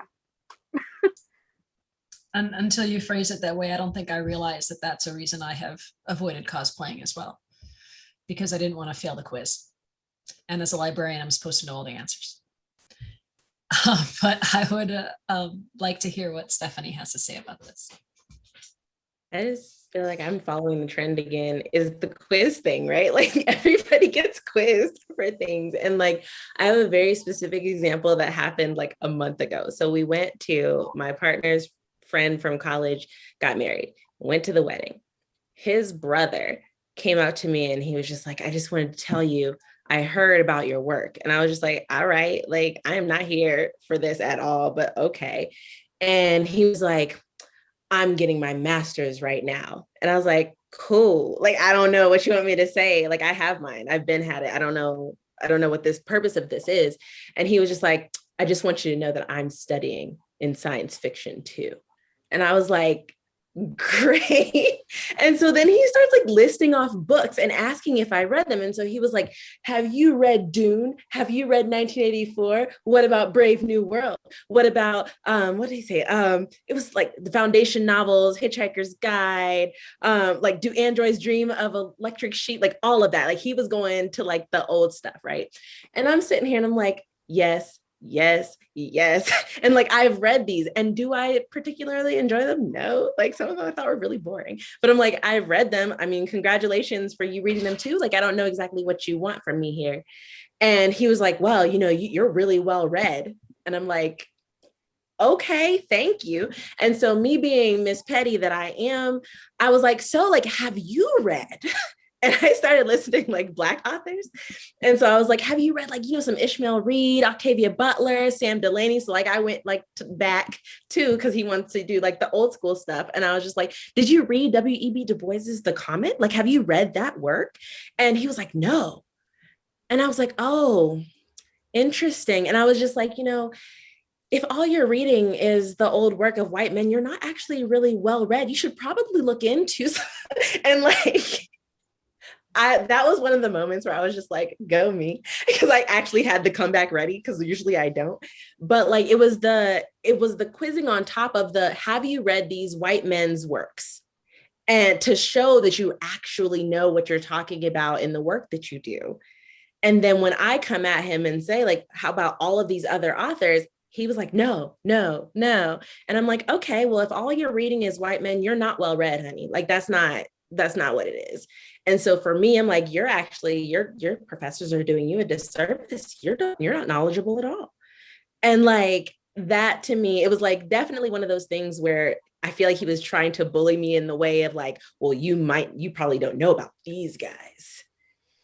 And until you phrase it that way, I don't think I realized that that's a reason I have avoided cosplaying as well, because I didn't want to fail the quiz. And as a librarian, I'm supposed to know all the answers. But I would like to hear what Stephanie has to say about this. I just feel like I'm following the trend again, is the quiz thing, right? Like everybody gets quizzed for things. And like, I have a very specific example that happened like a month ago. So we went to my partner's friend from college, got married, went to the wedding. His brother came out to me and he was just like, I just wanted to tell you, I heard about your work. And I was just like, all right, like I am not here for this at all, but okay. And he was like, I'm getting my master's right now. And I was like, cool. Like, I don't know what you want me to say. Like, I have mine. I've been had it. I don't know what this purpose of this is. And he was just like, I just want you to know that I'm studying in science fiction too. And I was like, great. And so then he starts like listing off books and asking if I read them. And so he was like, have you read Dune? Have you read 1984? What about Brave New World? What about what did he say? It was like the foundation novels, Hitchhiker's Guide, like Do Androids Dream of Electric Sheep, like all of that. Like he was going to like the old stuff, right? And I'm sitting here and I'm like, yes. And like, I've read these, and do I particularly enjoy them? No, like some of them I thought were really boring, but I'm like, I've read them. I mean, congratulations for you reading them too. Like, I don't know exactly what you want from me here. And he was like, well, you know, you're really well read. And I'm like, okay, thank you. And so me being Miss Petty that I am, I was like, so like, have you read? And I started listening like Black authors. And so I was like, have you read like, you know, some Ishmael Reed, Octavia Butler, Sam Delaney? So like I went like back too, because he wants to do like the old school stuff. And I was just like, did you read W.E.B. Du Bois's The Comet? Like, have you read that work? And he was like, no. And I was like, oh, interesting. And I was just like, you know, if all you're reading is the old work of white men, you're not actually really well read. You should probably look into and like, that was one of the moments where I was just like, go me, because I actually had the comeback ready, because usually I don't. But like it was the quizzing on top of the, have you read these white men's works? And to show that you actually know what you're talking about in the work that you do. And then when I come at him and say, like, how about all of these other authors? He was like, no. And I'm like, okay, well, if all you're reading is white men, you're not well read, honey. Like, that's not what it is. And so for me, I'm like, you're actually, your professors are doing you a disservice. You're not knowledgeable at all. And like that to me, it was like definitely one of those things where I feel like he was trying to bully me in the way of like, well, you probably don't know about these guys.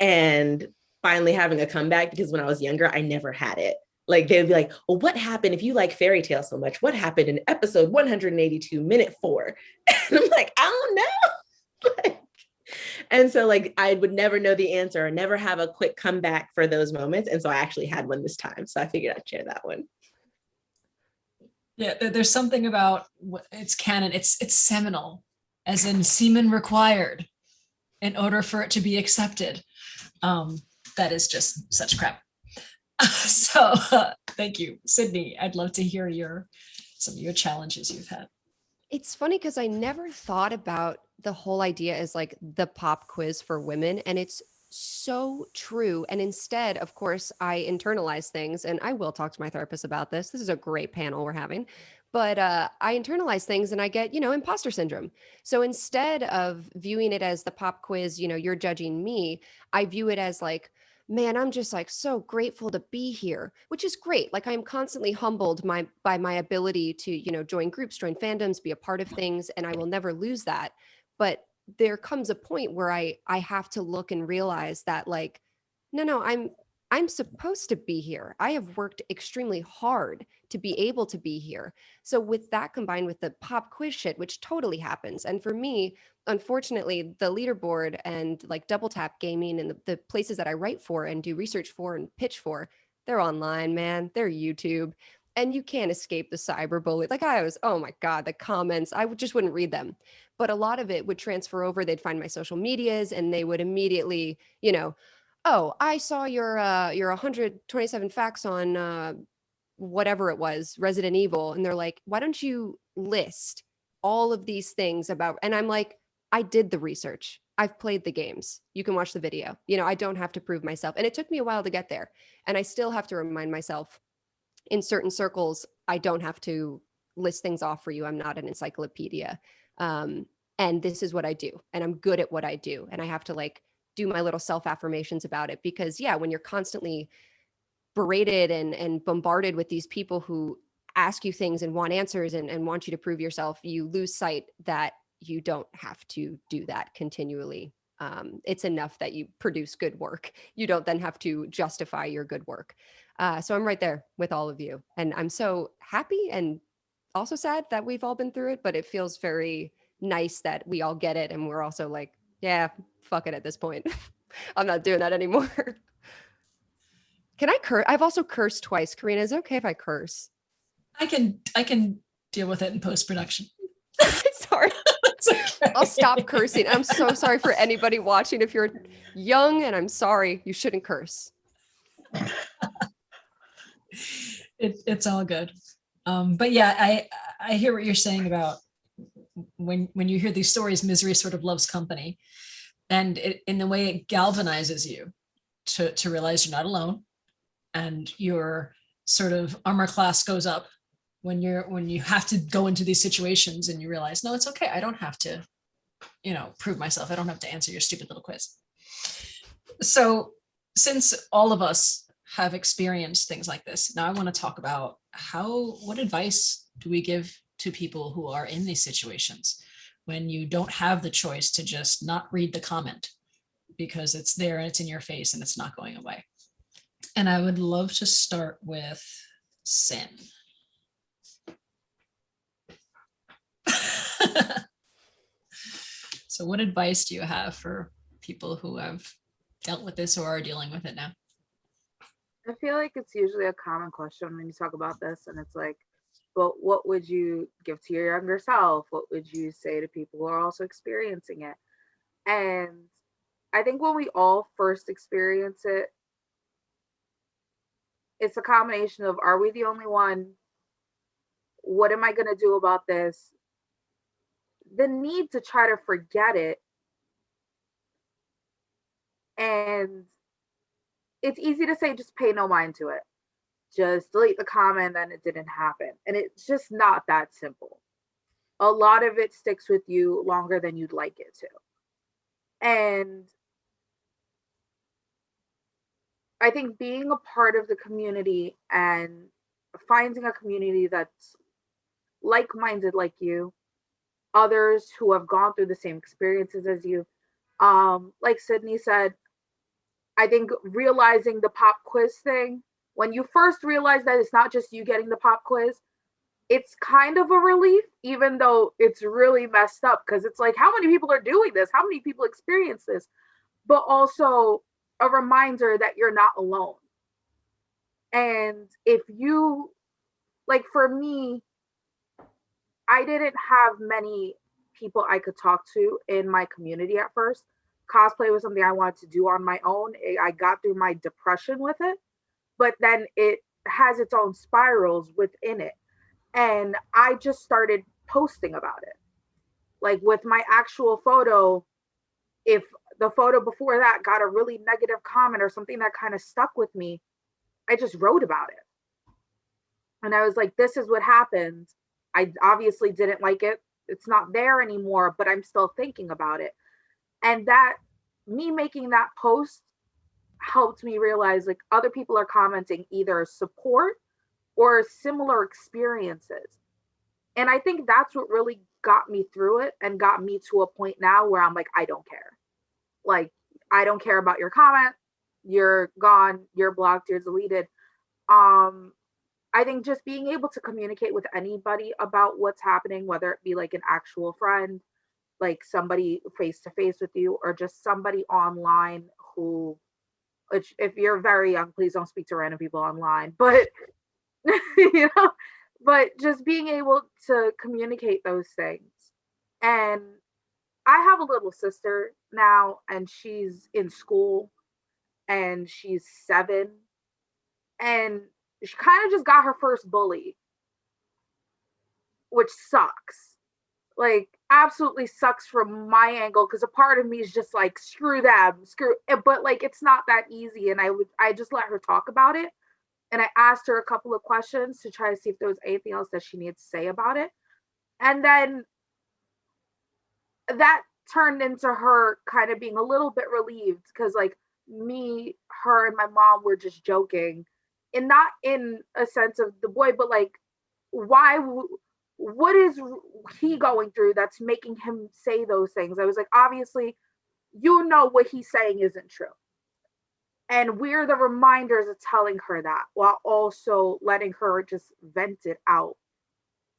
And finally having a comeback, because when I was younger, I never had it. Like they'd be like, well, what happened if you like fairy tales so much? What happened in episode 182, minute 4? And I'm like, I don't know. And so like, I would never know the answer or never have a quick comeback for those moments. And so I actually had one this time. So I figured I'd share that one. Yeah, there's something about it's canon. It's seminal, as in semen required in order for it to be accepted. That is just such crap. So thank you, Sydney. I'd love to hear some of your challenges you've had. It's funny because I never thought about the whole idea as like the pop quiz for women, and it's so true. And instead, of course, I internalize things, and I will talk to my therapist about this. This is a great panel we're having. But I internalize things and I get, imposter syndrome. So instead of viewing it as the pop quiz, you're judging me, I view it as like, man, I'm just like so grateful to be here, which is great. Like I'm constantly humbled by my ability to, join groups, join fandoms, be a part of things, and I will never lose that. But there comes a point where I have to look and realize that like, no, I'm supposed to be here. I have worked extremely hard to be able to be here. So with that combined with the pop quiz shit, which totally happens. And for me, unfortunately, the leaderboard and like Double Tap Gaming and the places that I write for and do research for and pitch for, they're online, man. They're YouTube. And you can't escape the cyberbully. Like oh my God, the comments, just wouldn't read them. But a lot of it would transfer over. They'd find my social medias and they would immediately, oh, I saw your 127 facts on whatever it was, Resident Evil. And they're like, why don't you list all of these things about, and I'm like, I did the research. I've played the games. You can watch the video. I don't have to prove myself. And it took me a while to get there. And I still have to remind myself, in certain circles, I don't have to list things off for you. I'm not an encyclopedia. And this is what I do. And I'm good at what I do. And I have to like do my little self-affirmations about it, because yeah, when you're constantly berated and bombarded with these people who ask you things and want answers and want you to prove yourself, you lose sight that you don't have to do that continually. It's enough that you produce good work. You don't then have to justify your good work. So I'm right there with all of you. And I'm so happy and also sad that we've all been through it, but it feels very nice that we all get it. And we're also like, yeah, fuck it at this point. I'm not doing that anymore. Can I curse? I've also cursed twice. Karina, is it okay if I curse? I can deal with it in post-production. Sorry. Okay. I'll stop cursing. I'm so sorry for anybody watching. If you're young, and I'm sorry, you shouldn't curse. It's all good. But yeah, I hear what you're saying about when you hear these stories, misery sort of loves company. And in the way it galvanizes you to realize you're not alone, and your sort of armor class goes up when you have to go into these situations and you realize, no, it's okay. I don't have to, prove myself. I don't have to answer your stupid little quiz. So since all of us have experienced things like this, now I want to talk about what advice do we give to people who are in these situations when you don't have the choice to just not read the comment because it's there and it's in your face and it's not going away. And I would love to start with Cin. So what advice do you have for people who have dealt with this or are dealing with it now? I feel like it's usually a common question when you talk about this, and it's like, but what would you give to your younger self? What would you say to people who are also experiencing it? And I think when we all first experience it, it's a combination of, are we the only one? What am I going to do about this? The need to try to forget it. And it's easy to say, just pay no mind to it. Just delete the comment, then it didn't happen. And it's just not that simple. A lot of it sticks with you longer than you'd like it to. And I think being a part of the community and finding a community that's like-minded like you, others who have gone through the same experiences as you, like Sydney said, I think realizing the pop quiz thing, when you first realize that it's not just you getting the pop quiz, it's kind of a relief, even though it's really messed up, because it's like, how many people are doing this? How many people experience this? But also a reminder that you're not alone. And if you, like for me, I didn't have many people I could talk to in my community at first. Cosplay was something I wanted to do on my own. I got through my depression with it, but then it has its own spirals within it. And I just started posting about it. Like with my actual photo, if the photo before that got a really negative comment or something that kind of stuck with me, I just wrote about it. And I was like, this is what happened. I obviously didn't like it. It's not there anymore, but I'm still thinking about it. And that, me making that post helped me realize like other people are commenting either support or similar experiences. And I think that's what really got me through it and got me to a point now where I'm like, I don't care. Like, I don't care about your comment. You're gone, you're blocked, you're deleted. I think just being able to communicate with anybody about what's happening, whether it be like an actual friend, like somebody face to face with you, or just somebody online who, which if you're very young, please don't speak to random people online, but but just being able to communicate those things. And I have a little sister now, and she's in school and she's 7, and she kind of just got her first bully, which sucks. Like, absolutely sucks from my angle, because a part of me is just like, screw them, but like, it's not that easy. And I just let her talk about it. And I asked her a couple of questions to try to see if there was anything else that she needed to say about it. And then that turned into her kind of being a little bit relieved because like me, her, and my mom were just joking, and not in a sense of the boy, but like, what is he going through that's making him say those things? I was like, obviously, you know what he's saying isn't true. And we're the reminders of telling her that while also letting her just vent it out.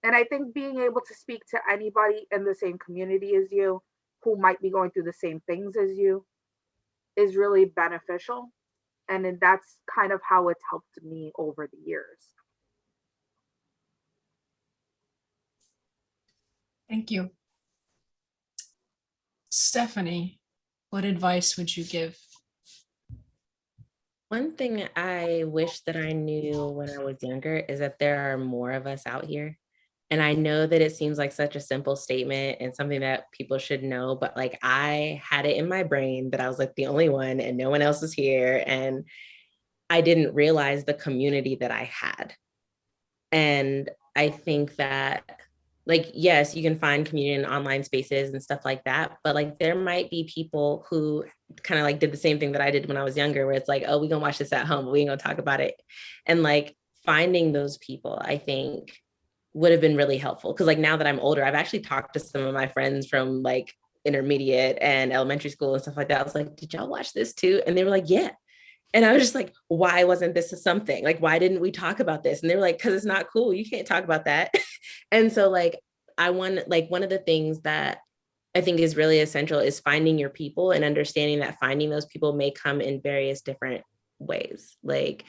And I think being able to speak to anybody in the same community as you who might be going through the same things as you is really beneficial. And then that's kind of how it's helped me over the years. Thank you. Stephanie, what advice would you give? One thing I wish that I knew when I was younger is that there are more of us out here. And I know that it seems like such a simple statement and something that people should know, but like I had it in my brain that I was like the only one and no one else was here. And I didn't realize the community that I had. And I think that, like, yes, you can find community in online spaces and stuff like that, but like there might be people who kind of like did the same thing that I did when I was younger, where it's like, oh, we gonna watch this at home, but we ain't gonna talk about it. And like finding those people, I think would have been really helpful. Cause like now that I'm older, I've actually talked to some of my friends from like intermediate and elementary school and stuff like that. I was like, did y'all watch this too? And they were like, yeah. And I was just like, why wasn't this something? Like, why didn't we talk about this? And they were like, because it's not cool. You can't talk about that. And so like, one of the things that I think is really essential is finding your people and understanding that finding those people may come in various different ways. Like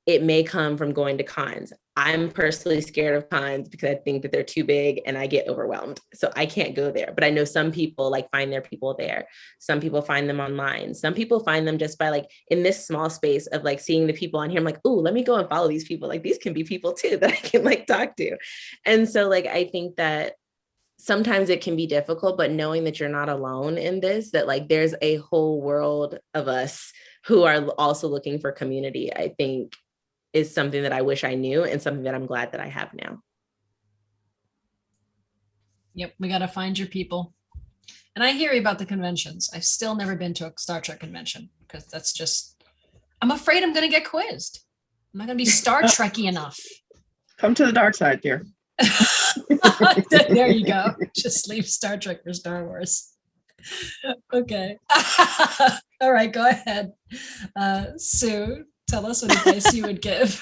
it may come from going to cons. I'm personally scared of cons because I think that they're too big and I get overwhelmed. So I can't go there. But I know some people like find their people there. Some people find them online. Some people find them just by like in this small space of like seeing the people on here. I'm like, oh, let me go and follow these people. Like these can be people too that I can like talk to. And so like, I think that sometimes it can be difficult, but knowing that you're not alone in this, that like there's a whole world of us who are also looking for community, I think is something that I wish I knew and something that I'm glad that I have now. Yep, we got to find your people. And I hear you about the conventions. I've still never been to a Star Trek convention because that's just, I'm afraid I'm going to get quizzed. I'm not going to be Star Trekky enough. Come to the dark side, dear. There you go. Just leave Star Trek for Star Wars. Okay. All right, go ahead. Sue, tell us what advice you would give.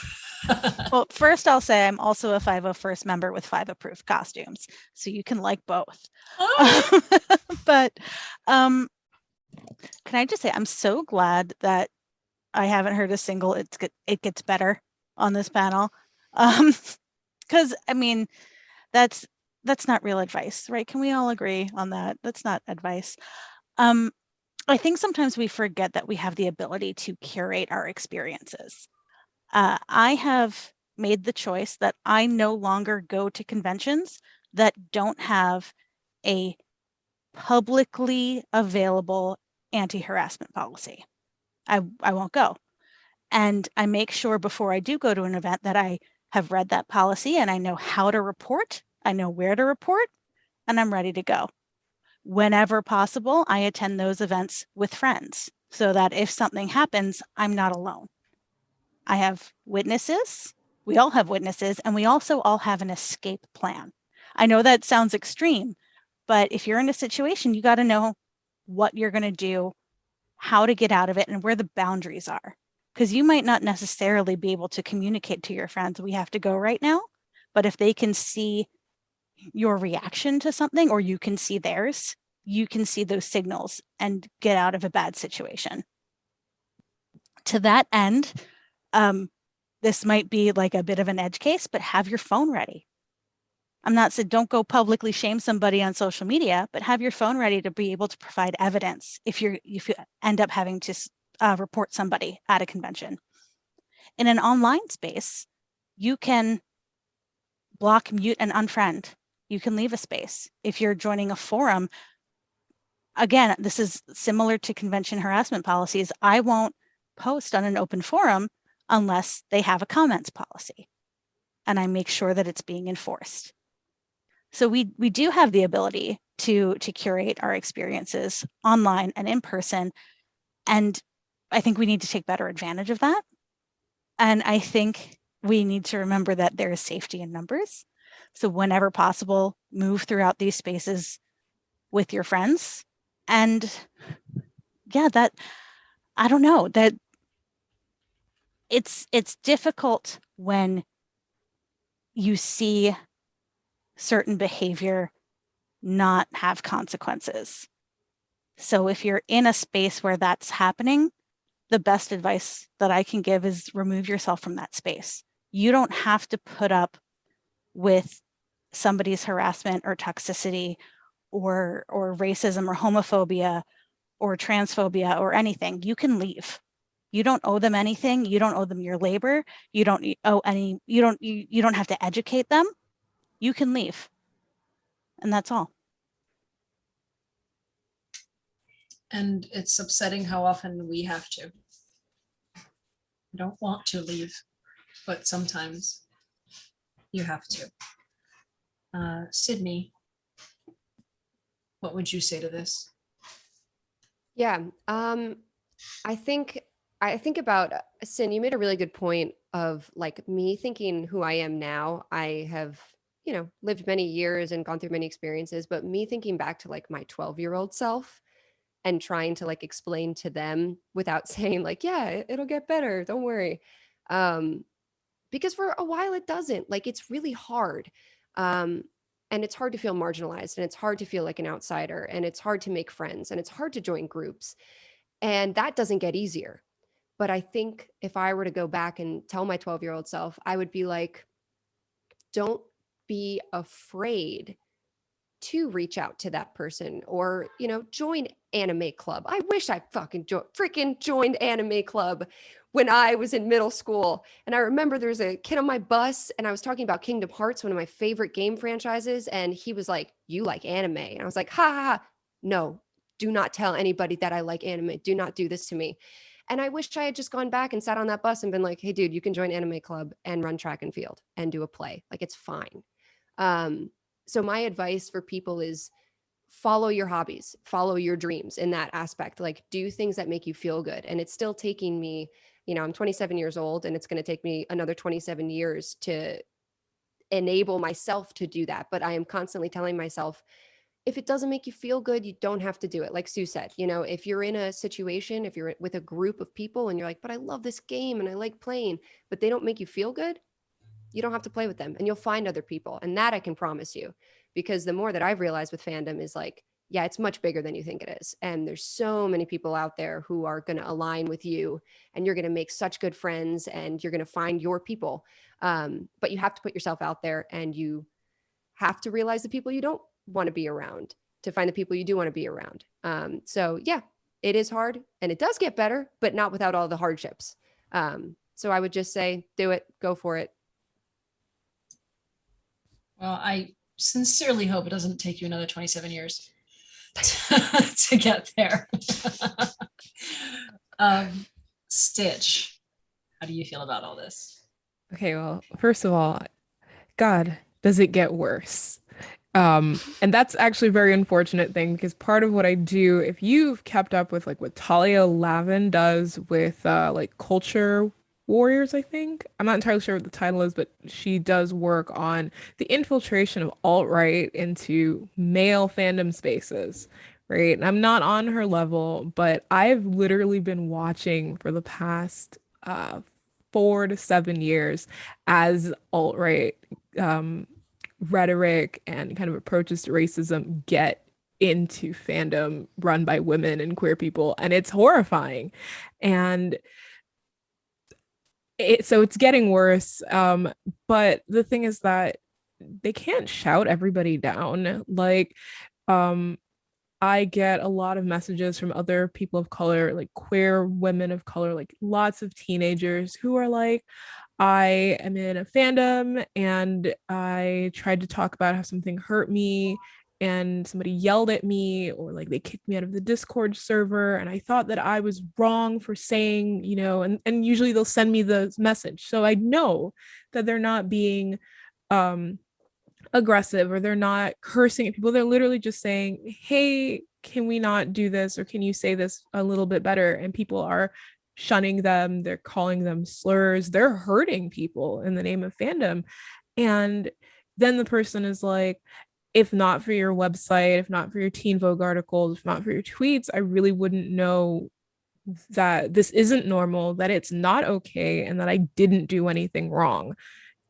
Well, first I'll say I'm also a 501st member with 5 approved costumes, so you can like both. Oh. But can I just say I'm so glad that I haven't heard a single it gets better on this panel. Because I mean, that's not real advice, right? Can we all agree on that? That's not advice. I think sometimes we forget that we have the ability to curate our experiences. I have made the choice that I no longer go to conventions that don't have a publicly available anti-harassment policy. I won't go. And I make sure before I do go to an event that I have read that policy and I know how to report, I know where to report, and I'm ready to go. Whenever possible, I attend those events with friends so that if something happens, I'm not alone. I have witnesses, we all have witnesses, and we also all have an escape plan. I know that sounds extreme, but if you're in a situation, you got to know what you're going to do, how to get out of it, and where the boundaries are. Because you might not necessarily be able to communicate to your friends, we have to go right now, but if they can see your reaction to something or you can see theirs, you can see those signals and get out of a bad situation. To that end, this might be like a bit of an edge case, but have your phone ready. I'm not saying don't go publicly shame somebody on social media, but have your phone ready to be able to provide evidence if you end up having to report somebody at a convention. In an online space, you can block, mute, and unfriend. You can leave a space. If you're joining a forum, again, this is similar to convention harassment policies. I won't post on an open forum unless they have a comments policy. And I make sure that it's being enforced. So we do have the ability to curate our experiences online and in person. And I think we need to take better advantage of that. And I think we need to remember that there is safety in numbers. So whenever possible, move throughout these spaces with your friends. And yeah, that, I don't know, that it's difficult when you see certain behavior not have consequences. So if you're in a space where that's happening, the best advice that I can give is remove yourself from that space. You don't have to put up with somebody's harassment or toxicity or racism or homophobia or transphobia or anything. You can leave. You don't owe them anything. You don't owe them your labor. You don't owe any, you don't have to educate them. You can leave. And that's all. And it's upsetting how often we have to. I don't want to leave, but sometimes you have to. Sydney, what would you say to this? Yeah, I think about Cin, you made a really good point of like me thinking who I am now. I have, lived many years and gone through many experiences, but me thinking back to like my 12-year-old self and trying to like explain to them without saying like, yeah, it'll get better, don't worry. Because for a while it doesn't. Like it's really hard. And it's hard to feel marginalized, and it's hard to feel like an outsider, and it's hard to make friends, and it's hard to join groups. And that doesn't get easier. But I think if I were to go back and tell my 12-year-old self, I would be like, don't be afraid to reach out to that person, or, join anime club. I wish I fucking freaking joined anime club when I was in middle school. And I remember there was a kid on my bus, and I was talking about Kingdom Hearts, one of my favorite game franchises. And he was like, you like anime? And I was like, ha ha ha. No, do not tell anybody that I like anime. Do not do this to me. And I wish I had just gone back and sat on that bus and been like, hey, dude, you can join anime club and run track and field and do a play. Like, it's fine. So my advice for people is follow your hobbies, follow your dreams in that aspect, like do things that make you feel good. And it's still taking me, I'm 27 years old, and it's going to take me another 27 years to enable myself to do that. But I am constantly telling myself, if it doesn't make you feel good, you don't have to do it. Like Sue said, if you're in a situation, if you're with a group of people and you're like, but I love this game and I like playing, but they don't make you feel good, you don't have to play with them, and you'll find other people. And that I can promise you, because the more that I've realized with fandom is like, yeah, it's much bigger than you think it is. And there's so many people out there who are going to align with you, and you're going to make such good friends, and you're going to find your people. But you have to put yourself out there, and you have to realize the people you don't want to be around to find the people you do want to be around. So yeah, it is hard, and it does get better, but not without all the hardships. So I would just say, do it, go for it. Well, I sincerely hope it doesn't take you another 27 years to get there. Stitch, how do you feel about all this? Okay, well, first of all, God, does it get worse? And that's actually a very unfortunate thing, because part of what I do, if you've kept up with like what Talia Lavin does with like Culture Warriors, I think. I'm not entirely sure what the title is, but she does work on the infiltration of alt-right into male fandom spaces, right? And I'm not on her level, but I've literally been watching for the past 4 to 7 years as alt-right rhetoric and kind of approaches to racism get into fandom run by women and queer people, and it's horrifying. And so it's getting worse. But the thing is that they can't shout everybody down. Like, I get a lot of messages from other people of color, like queer women of color, like lots of teenagers who are like, I am in a fandom and I tried to talk about how something hurt me and somebody yelled at me, or like they kicked me out of the Discord server, and I thought that I was wrong for saying, and usually they'll send me the message. So I know that they're not being aggressive, or they're not cursing at people. They're literally just saying, hey, can we not do this? Or can you say this a little bit better? And people are shunning them. They're calling them slurs. They're hurting people in the name of fandom. And then the person is like, if not for your website, if not for your Teen Vogue articles, if not for your tweets, I really wouldn't know that this isn't normal, that it's not okay, and that I didn't do anything wrong.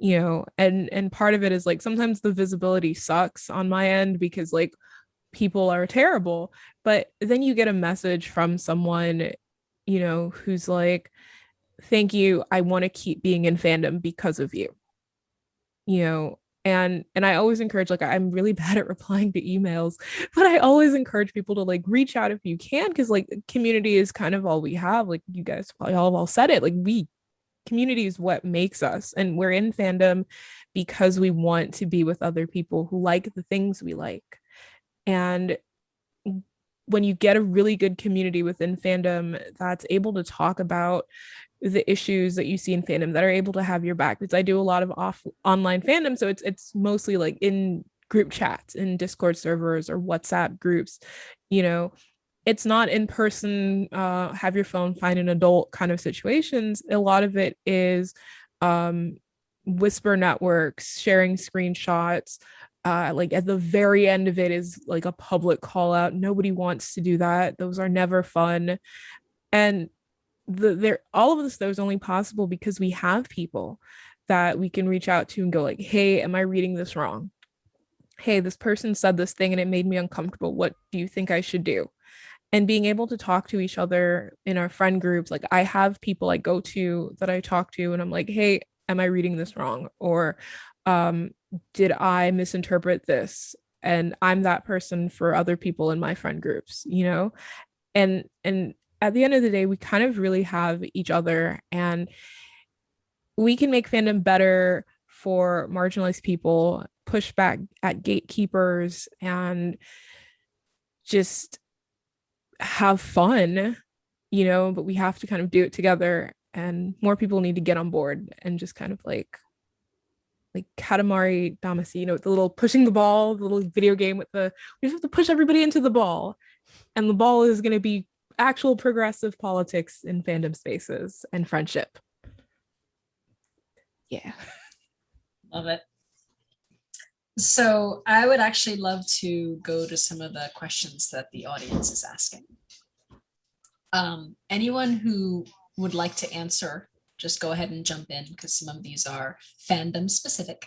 And part of it is like, sometimes the visibility sucks on my end because like people are terrible, but then you get a message from someone, who's like, thank you, I want to keep being in fandom because of you. And I always encourage, like, I'm really bad at replying to emails, but I always encourage people to like reach out if you can, because like community is kind of all we have. Like, you guys probably all said it, like, community is what makes us, and we're in fandom because we want to be with other people who like the things we like. And when you get a really good community within fandom that's able to talk about the issues that you see in fandom, that are able to have your back, because I do a lot of online fandom, so it's mostly like in group chats, in Discord servers or WhatsApp groups. It's not in person, have your phone, find an adult kind of situations. A lot of it is whisper networks, sharing screenshots. Like at the very end of it is like a public call out. Nobody wants to do that. Those are never fun. And all of this though is only possible because we have people that we can reach out to and go like, hey, am I reading this wrong? Hey, this person said this thing and it made me uncomfortable. What do you think I should do? And being able to talk to each other in our friend groups. Like, I have people I go to that I talk to and I'm like, hey, am I reading this wrong? Or did I misinterpret this? And I'm that person for other people in my friend groups, and at the end of the day, we kind of really have each other, and we can make fandom better for marginalized people, push back at gatekeepers, and just have fun, but we have to kind of do it together, and more people need to get on board and just kind of like Katamari Damacy, the little pushing the ball, the little video game we just have to push everybody into the ball, and the ball is going to be actual progressive politics in fandom spaces and friendship. Yeah. Love it. So I would actually love to go to some of the questions that the audience is asking. Anyone who would like to answer, just go ahead and jump in, because some of these are fandom specific.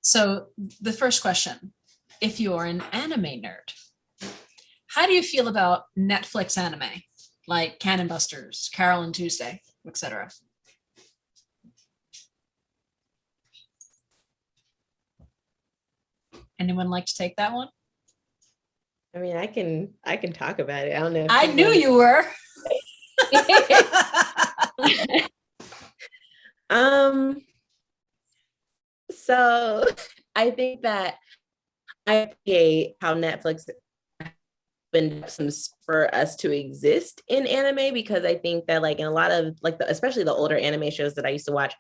So the first question, if you're an anime nerd, how do you feel about Netflix anime like Cannon Busters, Carol and Tuesday, etc.? Anyone like to take that one? I mean, I can talk about it. I don't know. I knew you were. So I think that I appreciate how Netflix opened some for us to exist in anime, because I think that like in a lot of like especially the older anime shows that I used to watch,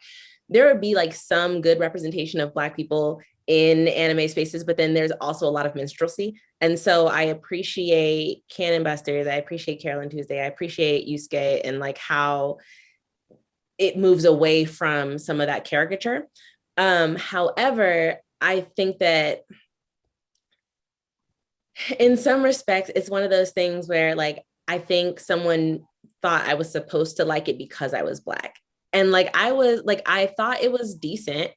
there would be like some good representation of Black people in anime spaces, but then there's also a lot of minstrelsy. And so I appreciate Cannon Busters, I appreciate Carol and Tuesday, I appreciate Yusuke, and like how it moves away from some of that caricature. However, I think that in some respects, it's one of those things where like, I think someone thought I was supposed to like it because I was Black. And like, I thought it was decent,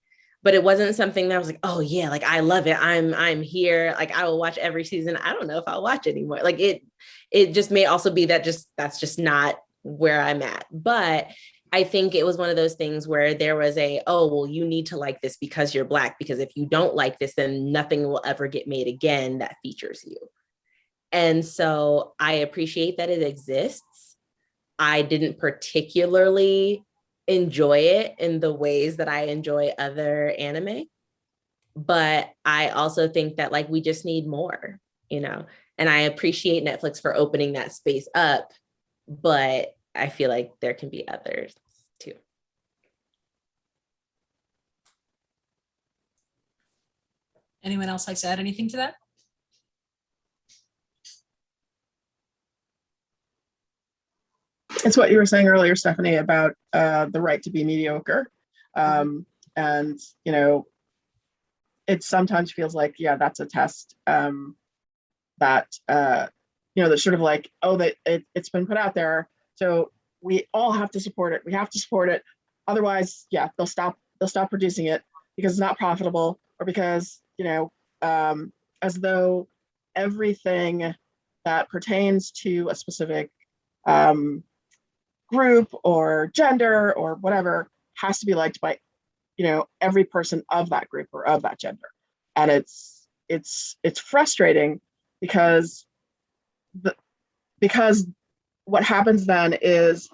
but it wasn't something that I was like, oh yeah, like I love it. I'm here. Like I will watch every season. I don't know if I'll watch it anymore. Like it just may also be that that's just not where I'm at. But I think it was one of those things where there was oh, well, you need to like this because you're Black, because if you don't like this, then nothing will ever get made again that features you. And so I appreciate that it exists. I didn't particularly enjoy it in the ways that I enjoy other anime, but I also think that like we just need more, you know, and I appreciate Netflix for opening that space up, but I feel like there can be others too. Anyone else like to add anything to that? It's what you were saying earlier, Stephanie, about the right to be mediocre. And, you know, it sometimes feels like, yeah, that's a test that, you know, that's sort of like, oh, that it's been put out there. So we all have to support it. We have to support it. Otherwise, yeah, they'll stop producing it because it's not profitable, or because, you know, as though everything that pertains to a specific group or gender or whatever has to be liked by, you know, every person of that group or of that gender. And it's frustrating because what happens then is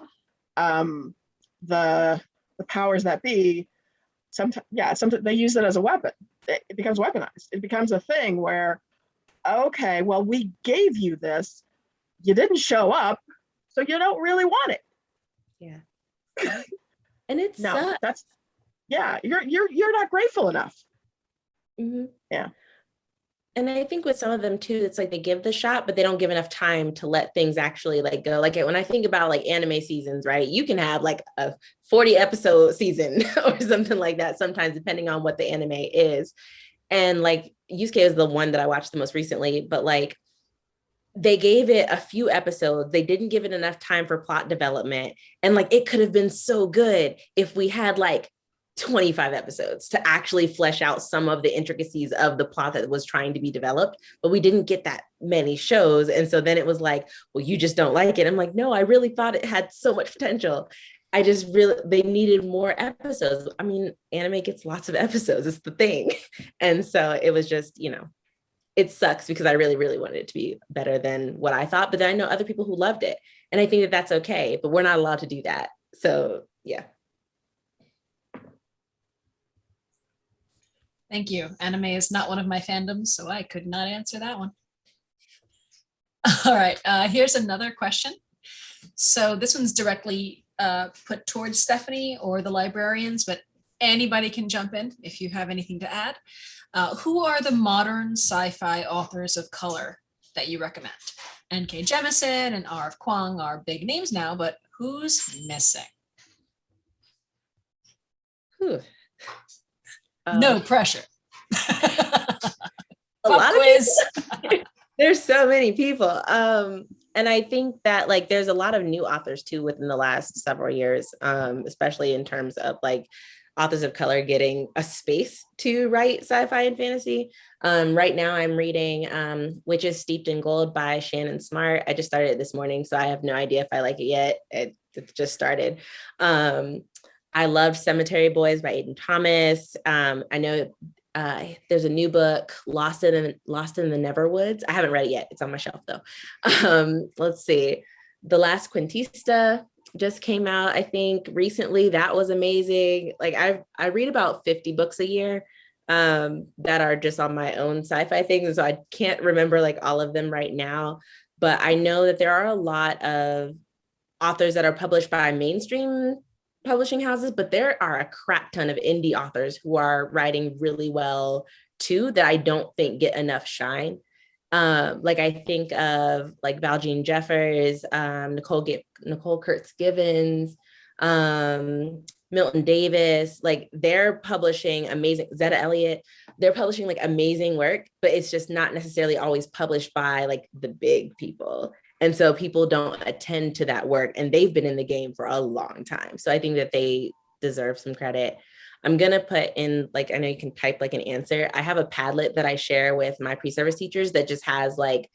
the powers that be sometimes they use it as a weapon. It becomes weaponized. It becomes a thing where, okay, well, we gave you this, you didn't show up, so you don't really want it. Yeah. And it's no, that's, yeah, you're not grateful enough. Yeah. And I think with some of them too, it's like they give the shot, but they don't give enough time to let things actually like go. Like when I think about like anime seasons, right? You can have like a 40 episode season or something like that sometimes, depending on what the anime is. And like Yusuke is the one that I watched the most recently, but like they gave it a few episodes. They didn't give it enough time for plot development. And like, it could have been so good if we had like 25 episodes to actually flesh out some of the intricacies of the plot that was trying to be developed, but we didn't get that many shows. And so then it was like, well, you just don't like it. I'm like, no, I really thought it had so much potential. They needed more episodes. I mean, anime gets lots of episodes, it's the thing. And so it was just, you know, it sucks because I really, really wanted it to be better than what I thought, but then I know other people who loved it. And I think that that's okay, but we're not allowed to do that. So yeah. Thank you. Anime is not one of my fandoms, so I could not answer that one. All right, here's another question. So this one's directly put towards Stephanie or the librarians, but anybody can jump in if you have anything to add. Who are the modern sci-fi authors of color that you recommend? N.K. Jemisin and R.F. Kuang are big names now, but who's missing? No pressure. A lot quiz. Of there's so many people. And I think that like there's a lot of new authors too within the last several years, especially in terms of like authors of color getting a space to write sci-fi and fantasy. Right now I'm reading Witches Steeped in Gold by Shannon Smart. I just started it this morning, so I have no idea if I like it yet. It just started. I loved Cemetery Boys by Aiden Thomas. I know there's a new book, Lost in the Neverwoods. I haven't read it yet. It's on my shelf though. Let's see. The Last Quintista just came out, I think, recently. That was amazing. Like I read about 50 books a year that are just on my own sci-fi things. So I can't remember like all of them right now, but I know that there are a lot of authors that are published by mainstream publishing houses, but there are a crap ton of indie authors who are writing really well too that I don't think get enough shine. Like I think of like Valjean Jeffers, Nicole Kurtz Givens, Milton Davis, like they're publishing amazing, Zeta Elliott, they're publishing like amazing work, but it's just not necessarily always published by like the big people. And so people don't attend to that work, and they've been in the game for a long time. So I think that they deserve some credit. I'm going to put in, like, I know you can type like an answer. I have a Padlet that I share with my pre-service teachers that just has like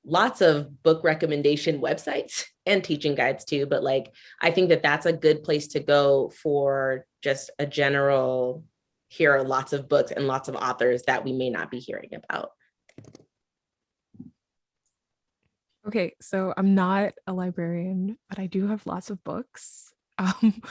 lots of book recommendation websites and teaching guides too. But like, I think that that's a good place to go for just a general, here are lots of books and lots of authors that we may not be hearing about. Okay, so I'm not a librarian, but I do have lots of books. Um,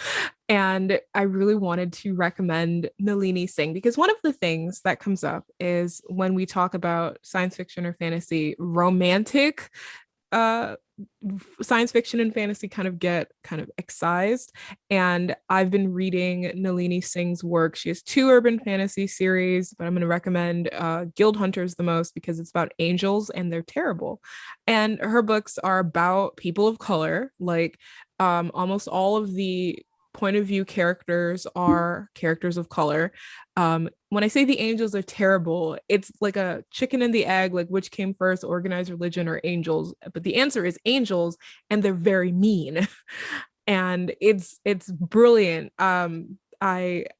and I really wanted to recommend Nalini Singh because one of the things that comes up is when we talk about science fiction or fantasy, romantic uh science fiction and fantasy kind of get kind of excised. And I've been reading Nalini Singh's work. She has 2 urban fantasy series, but I'm going to recommend Guild Hunters the most because it's about angels and they're terrible. And her books are about people of color. Like almost all of the point of view characters are characters of color. When I say the angels are terrible, it's like a chicken and the egg, like which came first, organized religion or angels? But the answer is angels, and they're very mean. And it's brilliant. I'm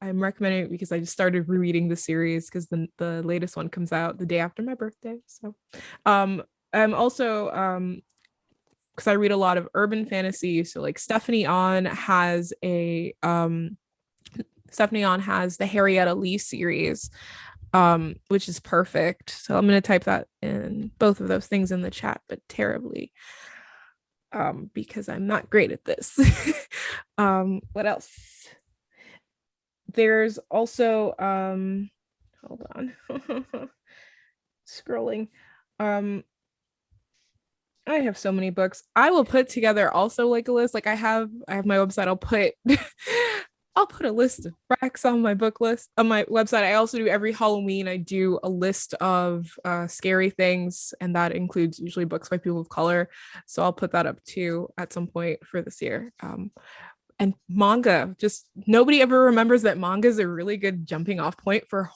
recommending it because I just started rereading the series because the latest one comes out the day after my birthday. So I'm also because I read a lot of urban fantasy. So like Stephanie On has the Harrietta Lee series, which is perfect. So I'm going to type that in, both of those things in the chat, but terribly, because I'm not great at this. What else? There's also, hold on, scrolling. I have so many books. I will put together also like a list. Like I have my website. I'll put a list of racks on my book list on my website. I also do every Halloween. I do a list of scary things, and that includes usually books by people of color. So I'll put that up too at some point for this year. And manga, just nobody ever remembers that manga is a really good jumping off point for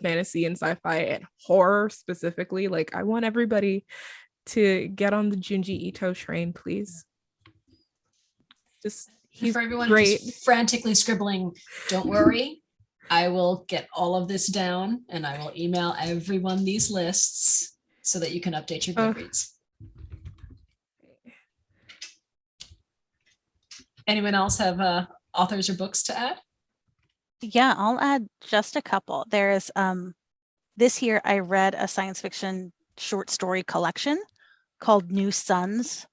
fantasy and sci-fi and horror specifically. Like I want everybody to get on the Junji Ito train, please. He's for everyone great. Just frantically scribbling, don't worry, I will get all of this down and I will email everyone these lists so that you can update your Goodreads. Anyone else have authors or books to add? Yeah, I'll add just a couple. There's this year I read a science fiction short story collection called New Suns,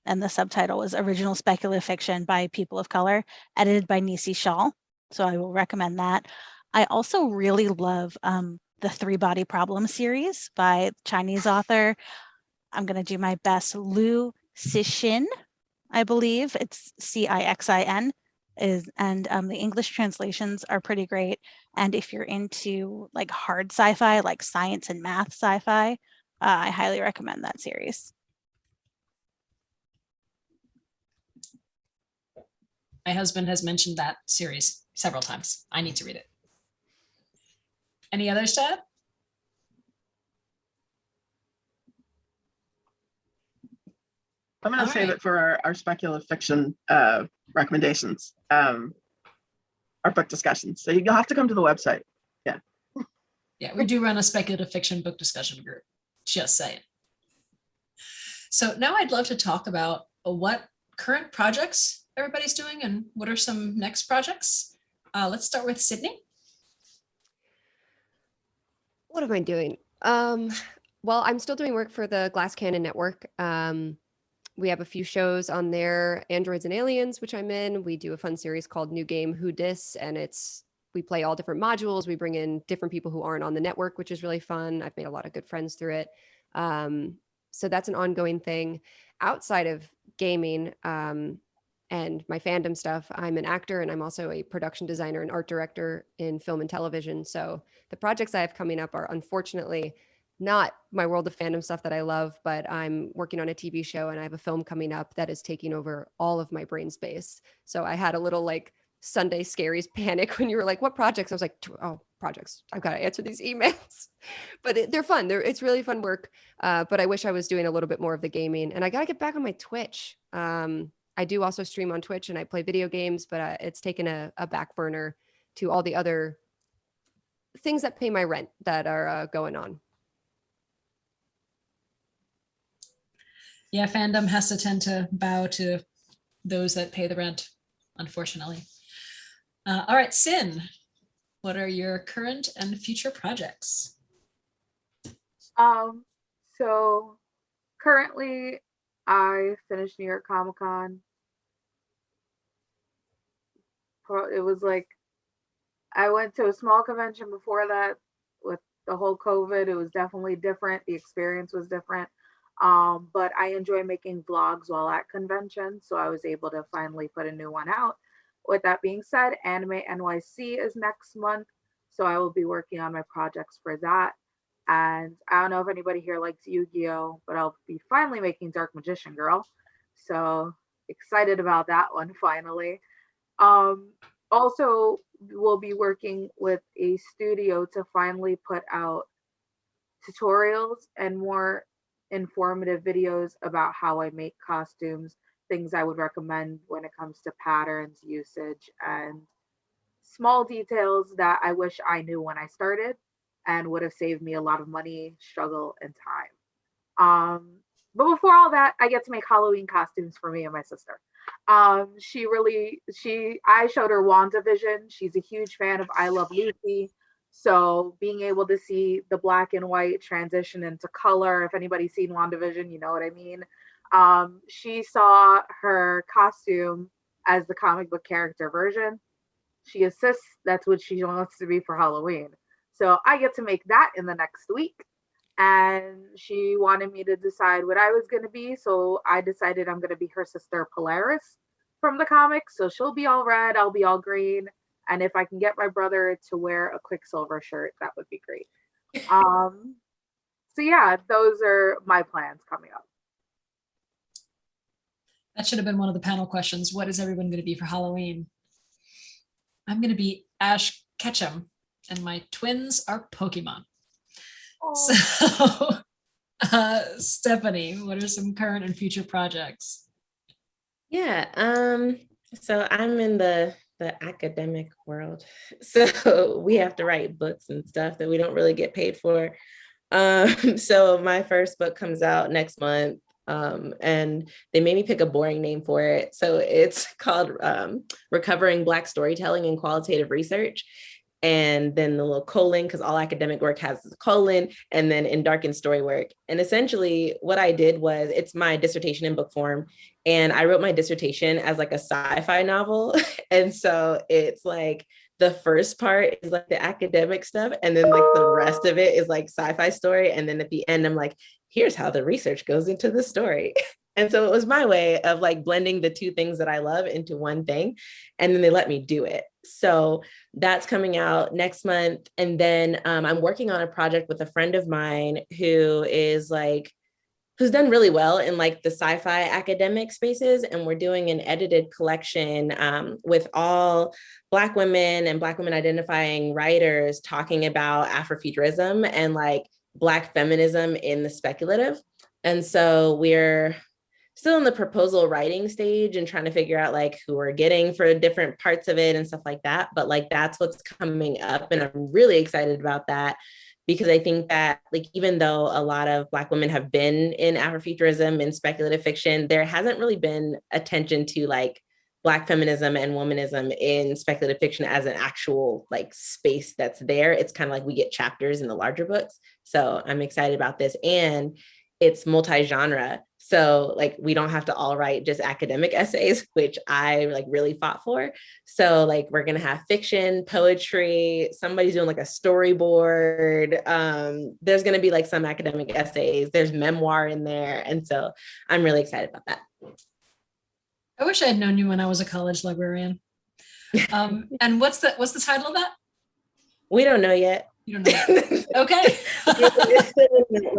and the subtitle is Original Speculative Fiction by People of Color, edited by Nisi Shaw. So I will recommend that. I also really love the 3 Body Problem series by Chinese author. I'm going to do my best. Liu Cixin, I believe. It's Cixin. And the English translations are pretty great. And if you're into like hard sci-fi, like science and math sci-fi, I highly recommend that series. My husband has mentioned that series several times. I need to read it. Any others to add? I'm going to save it for our speculative fiction recommendations, our book discussions. So you'll have to come to the website. Yeah. Yeah, we do run a speculative fiction book discussion group. Just saying. So now I'd love to talk about what current projects everybody's doing and what are some next projects. Let's start with Sydney. What am I doing? Well, I'm still doing work for the Glass Cannon Network. We have a few shows on there, Androids and Aliens, which I'm in. We do a fun series called New Game Who Dis, and we play all different modules. We bring in different people who aren't on the network, which is really fun. I've made a lot of good friends through it. So that's an ongoing thing. Outside of gaming and my fandom stuff, I'm an actor and I'm also a production designer and art director in film and television. So the projects I have coming up are unfortunately not my world of fandom stuff that I love, but I'm working on a TV show and I have a film coming up that is taking over all of my brain space. So I had a little like Sunday scaries panic when you were like, what projects? I was like, oh, projects. I've got to answer these emails. But they're fun. It's really fun work. But I wish I was doing a little bit more of the gaming, and I got to get back on my Twitch. I do also stream on Twitch and I play video games, but it's taken a back burner to all the other things that pay my rent that are going on. Yeah, fandom has to tend to bow to those that pay the rent, unfortunately. All right, Cin, what are your current and future projects? So currently I finished New York Comic Con it was like I went to a small convention before that with the whole COVID. It was definitely different. The experience was different. But I enjoy making vlogs while at conventions, so I was able to finally put a new one out. With that being said, Anime NYC is next month, so I will be working on my projects for that. And I don't know if anybody here likes Yu-Gi-Oh, but I'll be finally making Dark Magician Girl. So excited about that one finally. Um, Also, we'll be working with a studio to finally put out tutorials and more informative videos about how I make costumes, things I would recommend when it comes to patterns, usage, and small details that I wish I knew when I started and would have saved me a lot of money, struggle, and time. But before all that, I get to make Halloween costumes for me and my sister. I showed her WandaVision. She's a huge fan of I Love Lucy. So being able to see the black and white transition into color, if anybody's seen WandaVision, you know what I mean. She saw her costume as the comic book character version. She insists that's what she wants to be for Halloween. So I get to make that in the next week. And she wanted me to decide what I was going to be. So I decided I'm going to be her sister Polaris from the comics. So she'll be all red, I'll be all green. And if I can get my brother to wear a Quicksilver shirt, that would be great. So yeah, those are my plans coming up. That should have been one of the panel questions. What is everyone going to be for Halloween? I'm going to be Ash Ketchum, and my twins are Pokemon. So, Stephanie, what are some current and future projects? Yeah, so I'm in the academic world. So we have to write books and stuff that we don't really get paid for. So my first book comes out next month. And they made me pick a boring name for it. So it's called Recovering Black Storytelling and Qualitative Research. And then the little colon, because all academic work has a colon, and then in darkened story work. And essentially what I did was, it's my dissertation in book form. And I wrote my dissertation as like a sci-fi novel. And so it's like, the first part is like the academic stuff. And then like the rest of it is like sci-fi story. And then at the end, I'm like, here's how the research goes into the story. And so it was my way of like blending the two things that I love into one thing. And then they let me do it. So that's coming out next month. And then I'm working on a project with a friend of mine who's done really well in like the sci-fi academic spaces. And we're doing an edited collection with all Black women and Black women identifying writers talking about Afrofuturism and like Black feminism in the speculative. And so we're still in the proposal writing stage and trying to figure out like who we're getting for different parts of it and stuff like that. But like, that's what's coming up. And I'm really excited about that, because I think that like, even though a lot of Black women have been in Afrofuturism and speculative fiction, there hasn't really been attention to like Black feminism and womanism in speculative fiction as an actual like space that's there. It's kind of like we get chapters in the larger books. So I'm excited about this. And it's multi-genre. So like, we don't have to all write just academic essays, which I like really fought for. So like, we're going to have fiction, poetry, somebody's doing like a storyboard. There's going to be like some academic essays, there's memoir in there. And so I'm really excited about that. I wish I had known you when I was a college librarian. And what's the title of that? We don't know yet. You don't know. Okay. Like,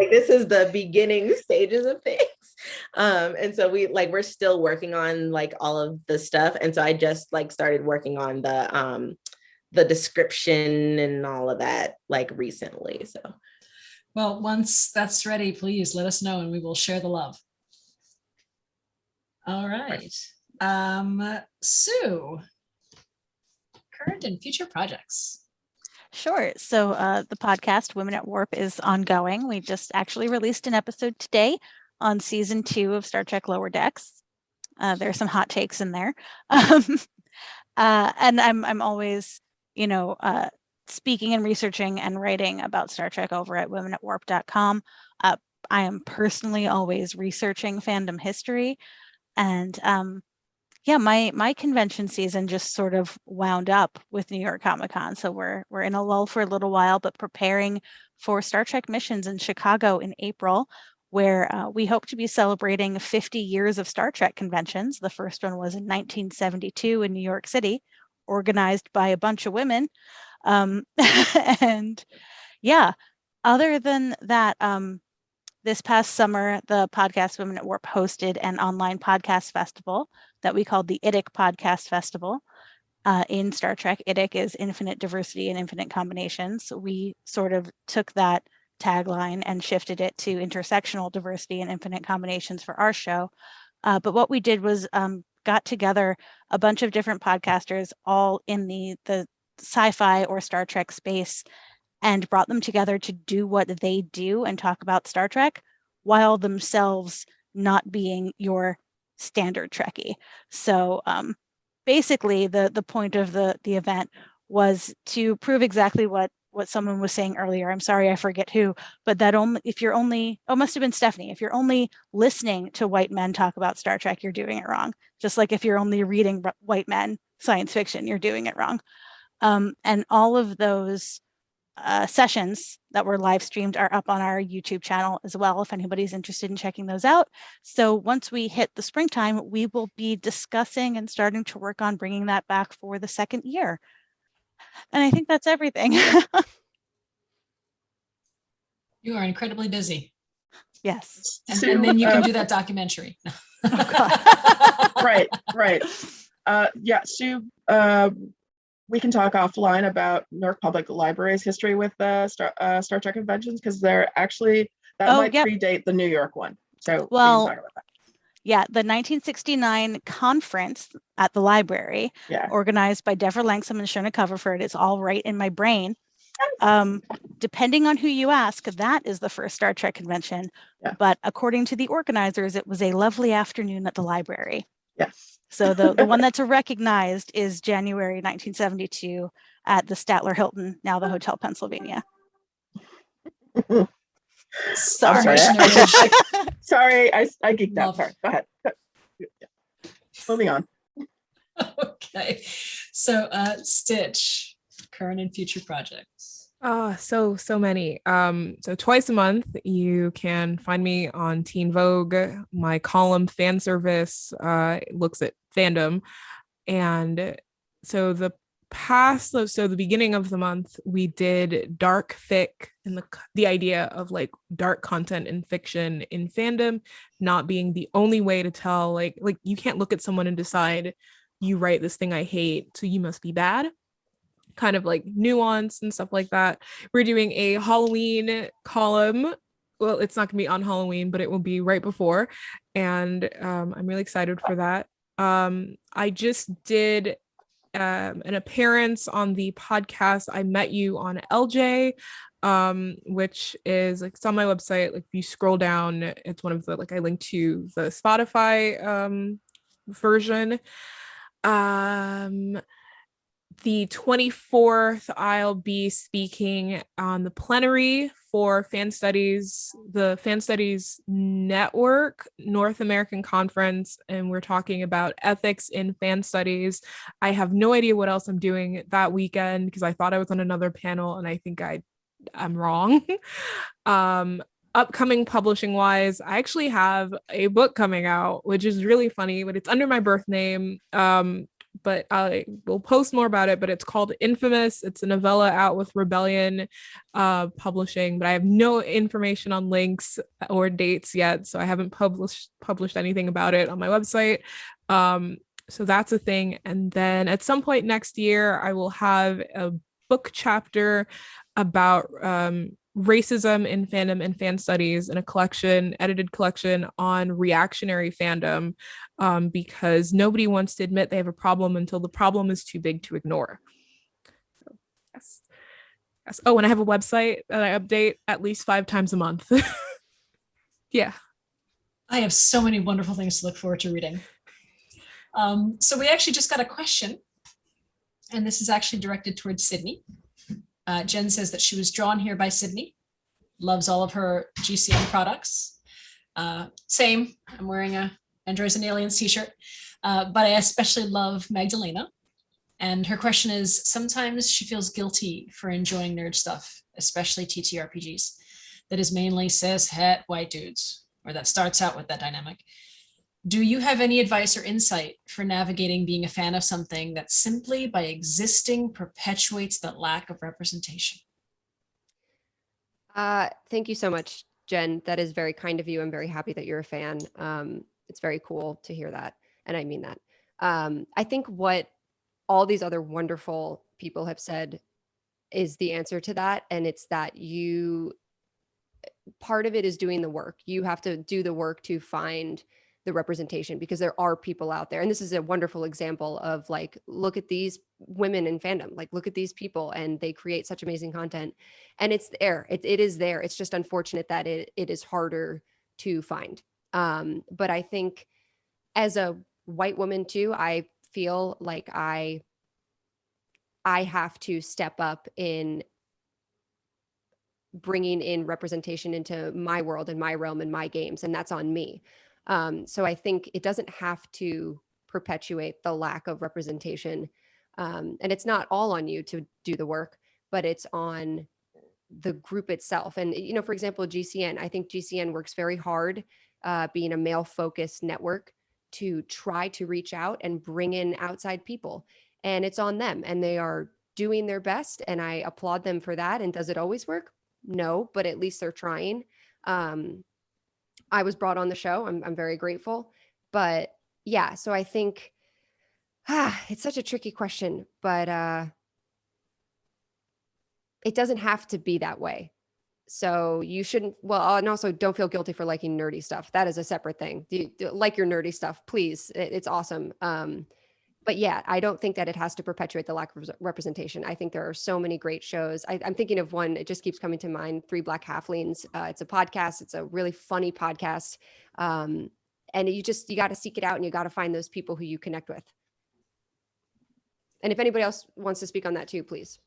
this is the beginning stages of things. And so we're still working on like all of the stuff. And so I just like started working on the description and all of that like recently. So, well, once that's ready, please let us know and we will share the love. All right. Sue, current and future projects. Sure. So the podcast Women at Warp is ongoing. We just actually released an episode today on season 2 of Star Trek Lower Decks. There are some hot takes in there. And I'm always, speaking and researching and writing about Star Trek over at womenatwarp.com. I am personally always researching fandom history. And yeah, my convention season just sort of wound up with New York Comic Con. So we're in a lull for a little while, but preparing for Star Trek missions in Chicago in April, where we hope to be celebrating 50 years of Star Trek conventions. The first one was in 1972 in New York City, organized by a bunch of women. And yeah, other than that, this past summer, the Podcast Women at Warp hosted an online podcast festival that we called the IDIC Podcast Festival. In Star Trek, IDIC is Infinite Diversity and Infinite Combinations. We sort of took that tagline and shifted it to Intersectional Diversity and Infinite Combinations for our show. But what we did was got together a bunch of different podcasters, all in the sci-fi or Star Trek space, and brought them together to do what they do and talk about Star Trek while themselves not being your standard Trekkie. So basically the point of the event was to prove exactly what someone was saying earlier. I'm sorry, I forget who, but that if you're only, it must have been Stephanie, if you're only listening to white men talk about Star Trek, you're doing it wrong. Just like if you're only reading white men science fiction, you're doing it wrong. And all of those sessions that were live streamed are up on our YouTube channel as well, if anybody's interested in checking those out. So once we hit the springtime, we will be discussing and starting to work on bringing that back for the second year. And I think that's everything. You are incredibly busy. Yes. And then you can do that documentary. Right. Yeah, Sue, we can talk offline about Newark Public Library's history with Star Trek conventions, because they're actually, might predate the New York one. So we can talk about that. Yeah, the 1969 conference at the library, organized by Deborah Langsom and Shona Coverford, is all right in my brain. Depending on who you ask, that is the first Star Trek convention. Yeah. But according to the organizers, it was a lovely afternoon at the library. Yes. So the one that's recognized is January 1972 at the Statler Hilton, now the Hotel Pennsylvania. Sorry, I geeked out. Sorry, go ahead. Moving on. Okay, so Stitch, current and future projects. So many. So twice a month you can find me on Teen Vogue. My column Fan Service looks at fandom, and so the beginning of the month we did dark fic, and the idea of like dark content in fiction in fandom not being the only way to tell, like you can't look at someone and decide you write this thing I hate, so you must be bad. Kind of like nuance and stuff like that. We're doing a Halloween column. Well, it's not gonna be on Halloween, but it will be right before, and I'm really excited for that. I just did an appearance on the podcast I Met You on LJ, which is like, it's on my website. Like if you scroll down, it's one of the, like I linked to the Spotify version. The 24th, I'll be speaking on the plenary for Fan Studies, the Fan Studies Network North American Conference, and we're talking about ethics in fan studies. I have no idea what else I'm doing that weekend because I thought I was on another panel, and I think I'm wrong. Upcoming publishing wise, I actually have a book coming out, which is really funny, but it's under my birth name. But I will post more about it, but it's called Infamous. It's a novella out with Rebellion Publishing, but I have no information on links or dates yet, so I haven't published anything about it on my website. So that's a thing. And then at some point next year, I will have a book chapter about racism in fandom and fan studies in a edited collection on reactionary fandom, because nobody wants to admit they have a problem until the problem is too big to ignore. So, yes. Oh, and I have a website that I update at least 5 times a month. Yeah. I have so many wonderful things to look forward to reading. So we actually just got a question, and this is actually directed towards Sydney. Jen says that she was drawn here by Sydney, loves all of her GCN products. Same, I'm wearing a Androids and Aliens t-shirt, but I especially love Magdalena. And her question is, sometimes she feels guilty for enjoying nerd stuff, especially TTRPGs, that is mainly cis, het, white dudes, or that starts out with that dynamic. Do you have any advice or insight for navigating being a fan of something that simply by existing perpetuates the lack of representation? Thank you so much, Jen. That is very kind of you. I'm very happy that you're a fan. It's very cool to hear that. And I mean that. I think what all these other wonderful people have said is the answer to that. And it's that part of it is doing the work. You have to do the work to find the representation, because there are people out there. And this is a wonderful example of like, look at these women in fandom, like look at these people and they create such amazing content, and it's there. It is there. It's just unfortunate that it is harder to find. But I think as a white woman too, I feel like I have to step up in bringing in representation into my world and my realm and my games, and that's on me. So I think it doesn't have to perpetuate the lack of representation. And it's not all on you to do the work, but it's on the group itself. And, you know, for example, GCN, I think GCN works very hard, being a male focused network, to try to reach out and bring in outside people. And it's on them, and they are doing their best. And I applaud them for that. And does it always work? No, but at least they're trying. I was brought on the show. I'm very grateful. But yeah, so I think it's such a tricky question, but it doesn't have to be that way. So you shouldn't, well, and also don't feel guilty for liking nerdy stuff. That is a separate thing. Like your nerdy stuff, please. It's awesome. But yeah, I don't think that it has to perpetuate the lack of representation. I think there are so many great shows. I'm thinking of one, it just keeps coming to mind, Three Black Halflings. It's a podcast. It's a really funny podcast. And you got to seek it out, and you got to find those people who you connect with. And if anybody else wants to speak on that too, please.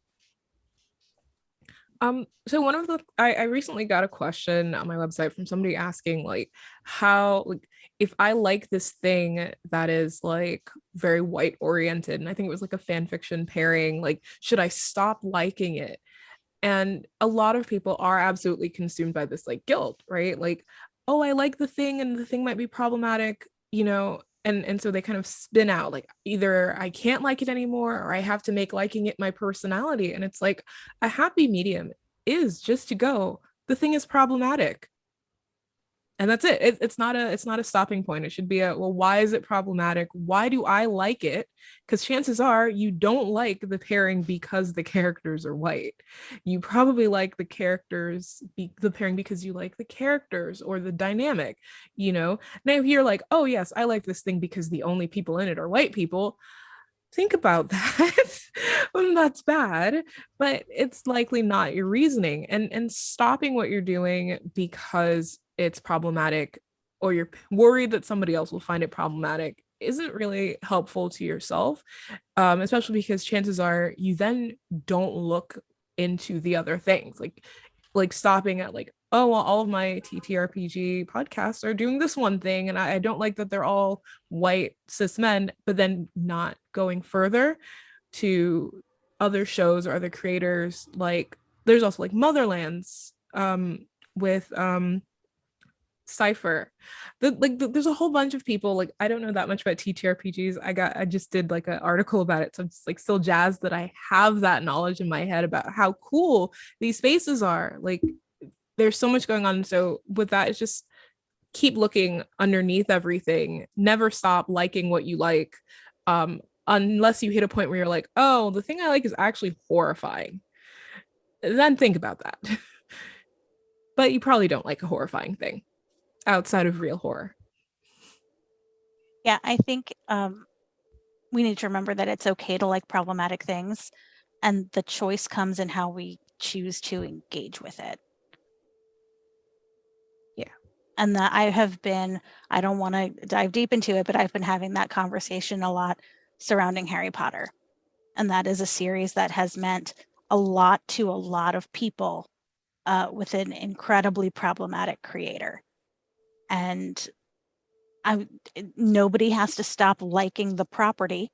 So one of the, I recently got a question on my website from somebody asking like how, like, if I like this thing that is like very white oriented, and I think it was like a fan fiction pairing, like, should I stop liking it? And a lot of people are absolutely consumed by this like guilt, right? Like, oh, I like the thing and the thing might be problematic, you know, and so they kind of spin out like, either I can't like it anymore, or I have to make liking it my personality. And it's like, a happy medium is just to go, the thing is problematic, and that's it. It's not a stopping point. It should be a, well, why is it problematic? Why do I like it? Because chances are you don't like the pairing because the characters are white. You probably like the pairing because you like the characters or the dynamic, you know? Now, if you're like, oh yes, I like this thing because the only people in it are white people, think about that. That's bad, but it's likely not your reasoning. And stopping what you're doing because it's problematic, or you're worried that somebody else will find it problematic, isn't really helpful to yourself, especially because chances are you then don't look into the other things, like stopping at like, oh, well, all of my TTRPG podcasts are doing this one thing, and I don't like that they're all white cis men, but then not going further to other shows or other creators. Like there's also like Motherlands with Cypher. There's a whole bunch of people. Like, I don't know that much about TTRPGs. I just did like an article about it, so I'm just like still jazzed that I have that knowledge in my head about how cool these spaces are. Like, there's so much going on. So with that, it's just keep looking underneath everything. Never stop liking what you like, unless you hit a point where you're like, oh, the thing I like is actually horrifying. Then think about that. But you probably don't like a horrifying thing outside of real horror. Yeah, I think we need to remember that it's okay to like problematic things, and the choice comes in how we choose to engage with it. Yeah. And that I don't want to dive deep into it, but I've been having that conversation a lot surrounding Harry Potter. And that is a series that has meant a lot to a lot of people with an incredibly problematic creator. And nobody has to stop liking the property,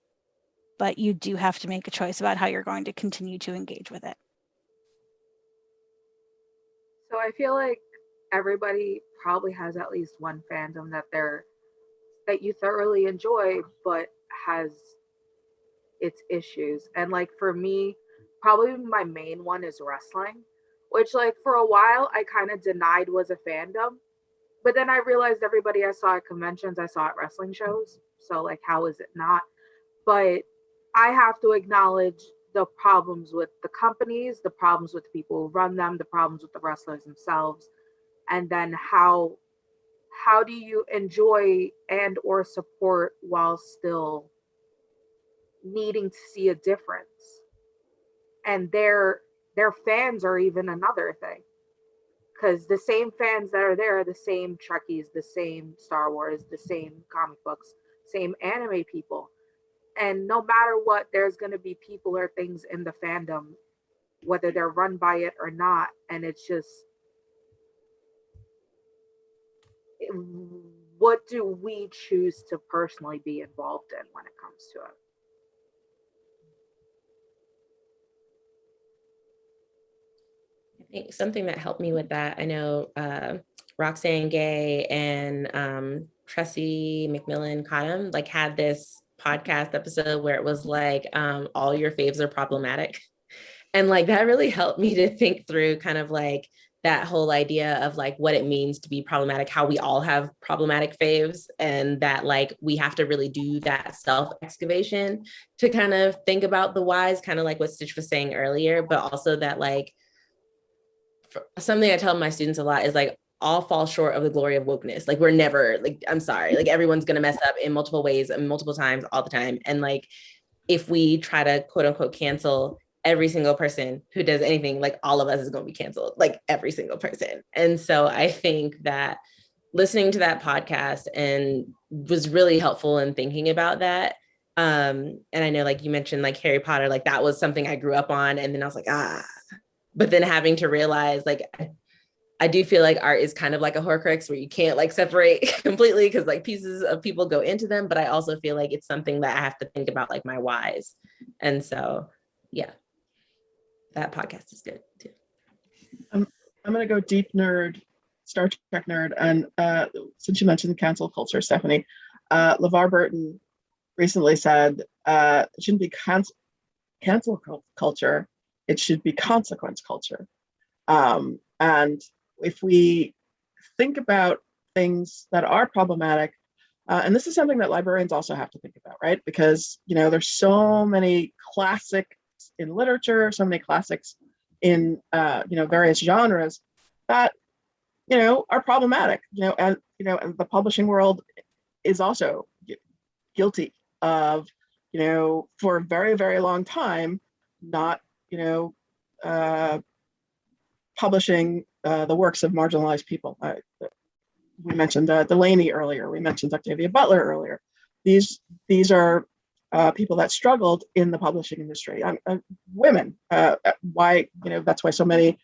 but you do have to make a choice about how you're going to continue to engage with it. So I feel like everybody probably has at least one fandom that you thoroughly enjoy, but has its issues. And like for me, probably my main one is wrestling, which like for a while I kind of denied was a fandom, but then I realized everybody I saw at conventions, I saw at wrestling shows. So like, how is it not? But I have to acknowledge the problems with the companies, the problems with the people who run them, the problems with the wrestlers themselves, and then how do you enjoy and or support while still needing to see a difference? And their fans are even another thing, because the same fans that are there are the same Trekkies, the same Star Wars, the same comic books, same anime people. And no matter what, there's going to be people or things in the fandom, whether they're run by it or not. And it's just, what do we choose to personally be involved in when it comes to it? I think something that helped me with that, I know Roxanne Gay and Tressie McMillan Cottom like had this podcast episode where it was like all your faves are problematic, and like that really helped me to think through kind of like that whole idea of like what it means to be problematic, how we all have problematic faves, and that like we have to really do that self excavation to kind of think about the whys, kind of like what Stitch was saying earlier, but also that like something I tell my students a lot is like all fall short of the glory of wokeness. Like we're never like, I'm sorry, like everyone's going to mess up in multiple ways and multiple times all the time. And like, if we try to quote unquote cancel every single person who does anything, like all of us is going to be canceled, like every single person. And so I think that listening to that podcast and was really helpful in thinking about that. And I know like you mentioned like Harry Potter, like that was something I grew up on. And then I was like, but then having to realize like, I do feel like art is kind of like a Horcrux where you can't like separate completely because like pieces of people go into them. But I also feel like it's something that I have to think about like my whys. And so, yeah, that podcast is good too. I'm going to go deep nerd, Star Trek nerd. And since you mentioned cancel culture, Stephanie, LeVar Burton recently said it shouldn't be cancel culture. It should be consequence culture. And if we think about things that are problematic, and this is something that librarians also have to think about, right? Because, you know, there's so many classics in literature, so many classics in, you know, various genres that, you know, are problematic, and the publishing world is also guilty of, you know, for a very, very long time, not, you know, publishing the works of marginalized people. We mentioned Delaney earlier. We mentioned Octavia Butler earlier. These are people that struggled in the publishing industry. Women. Why? You know, that's why so many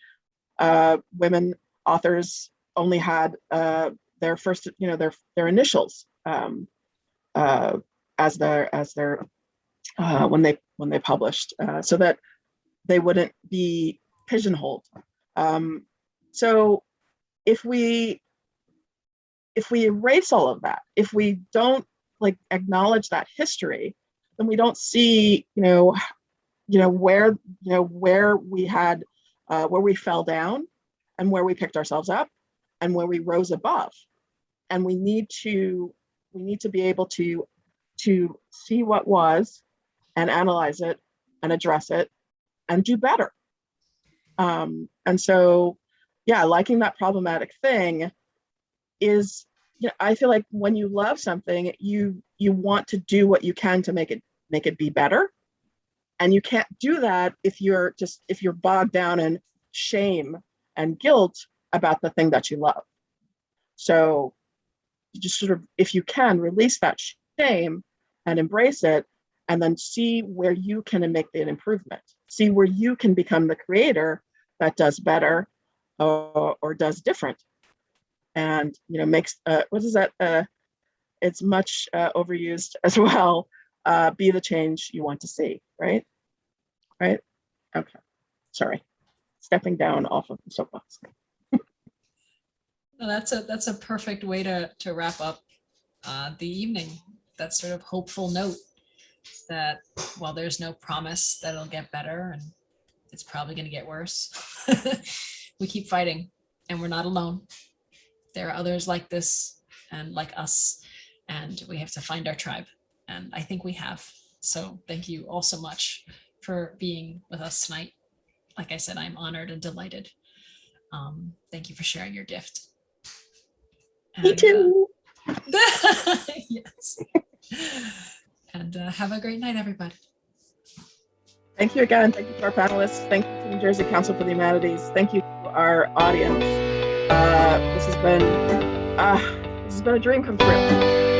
women authors only had their first, you know, their initials as their when they published, so that they wouldn't be pigeonholed. So if we erase all of that, if we don't like acknowledge that history, then we don't see, where we had, where we fell down and where we picked ourselves up and where we rose above. And we need to be able to see what was and analyze it and address it and do better. And so, yeah, liking that problematic thing is, I feel like when you love something, you want to do what you can to make it be better. And you can't do that if you're bogged down in shame and guilt about the thing that you love. So you just sort of, if you can, release that shame and embrace it, and then see where you can make an improvement. See where you can become the creator that does better or does different. And makes what is that it's much overused as well. Be the change you want to see, right? Right? Okay. Sorry. Stepping down off of the soapbox. No, that's a perfect way to wrap up the evening. That sort of hopeful note that while there's no promise that it'll get better and it's probably going to get worse, we keep fighting and we're not alone. There are others like this and like us, and we have to find our tribe. And I think we have. So thank you all so much for being with us tonight. Like I said, I'm honored and delighted. Thank you for sharing your gift. Me too. Yes. And have a great night, everybody. Thank you again. Thank you to our panelists. Thank you to New Jersey Council for the Humanities. Thank you to our audience. This has been a dream come true.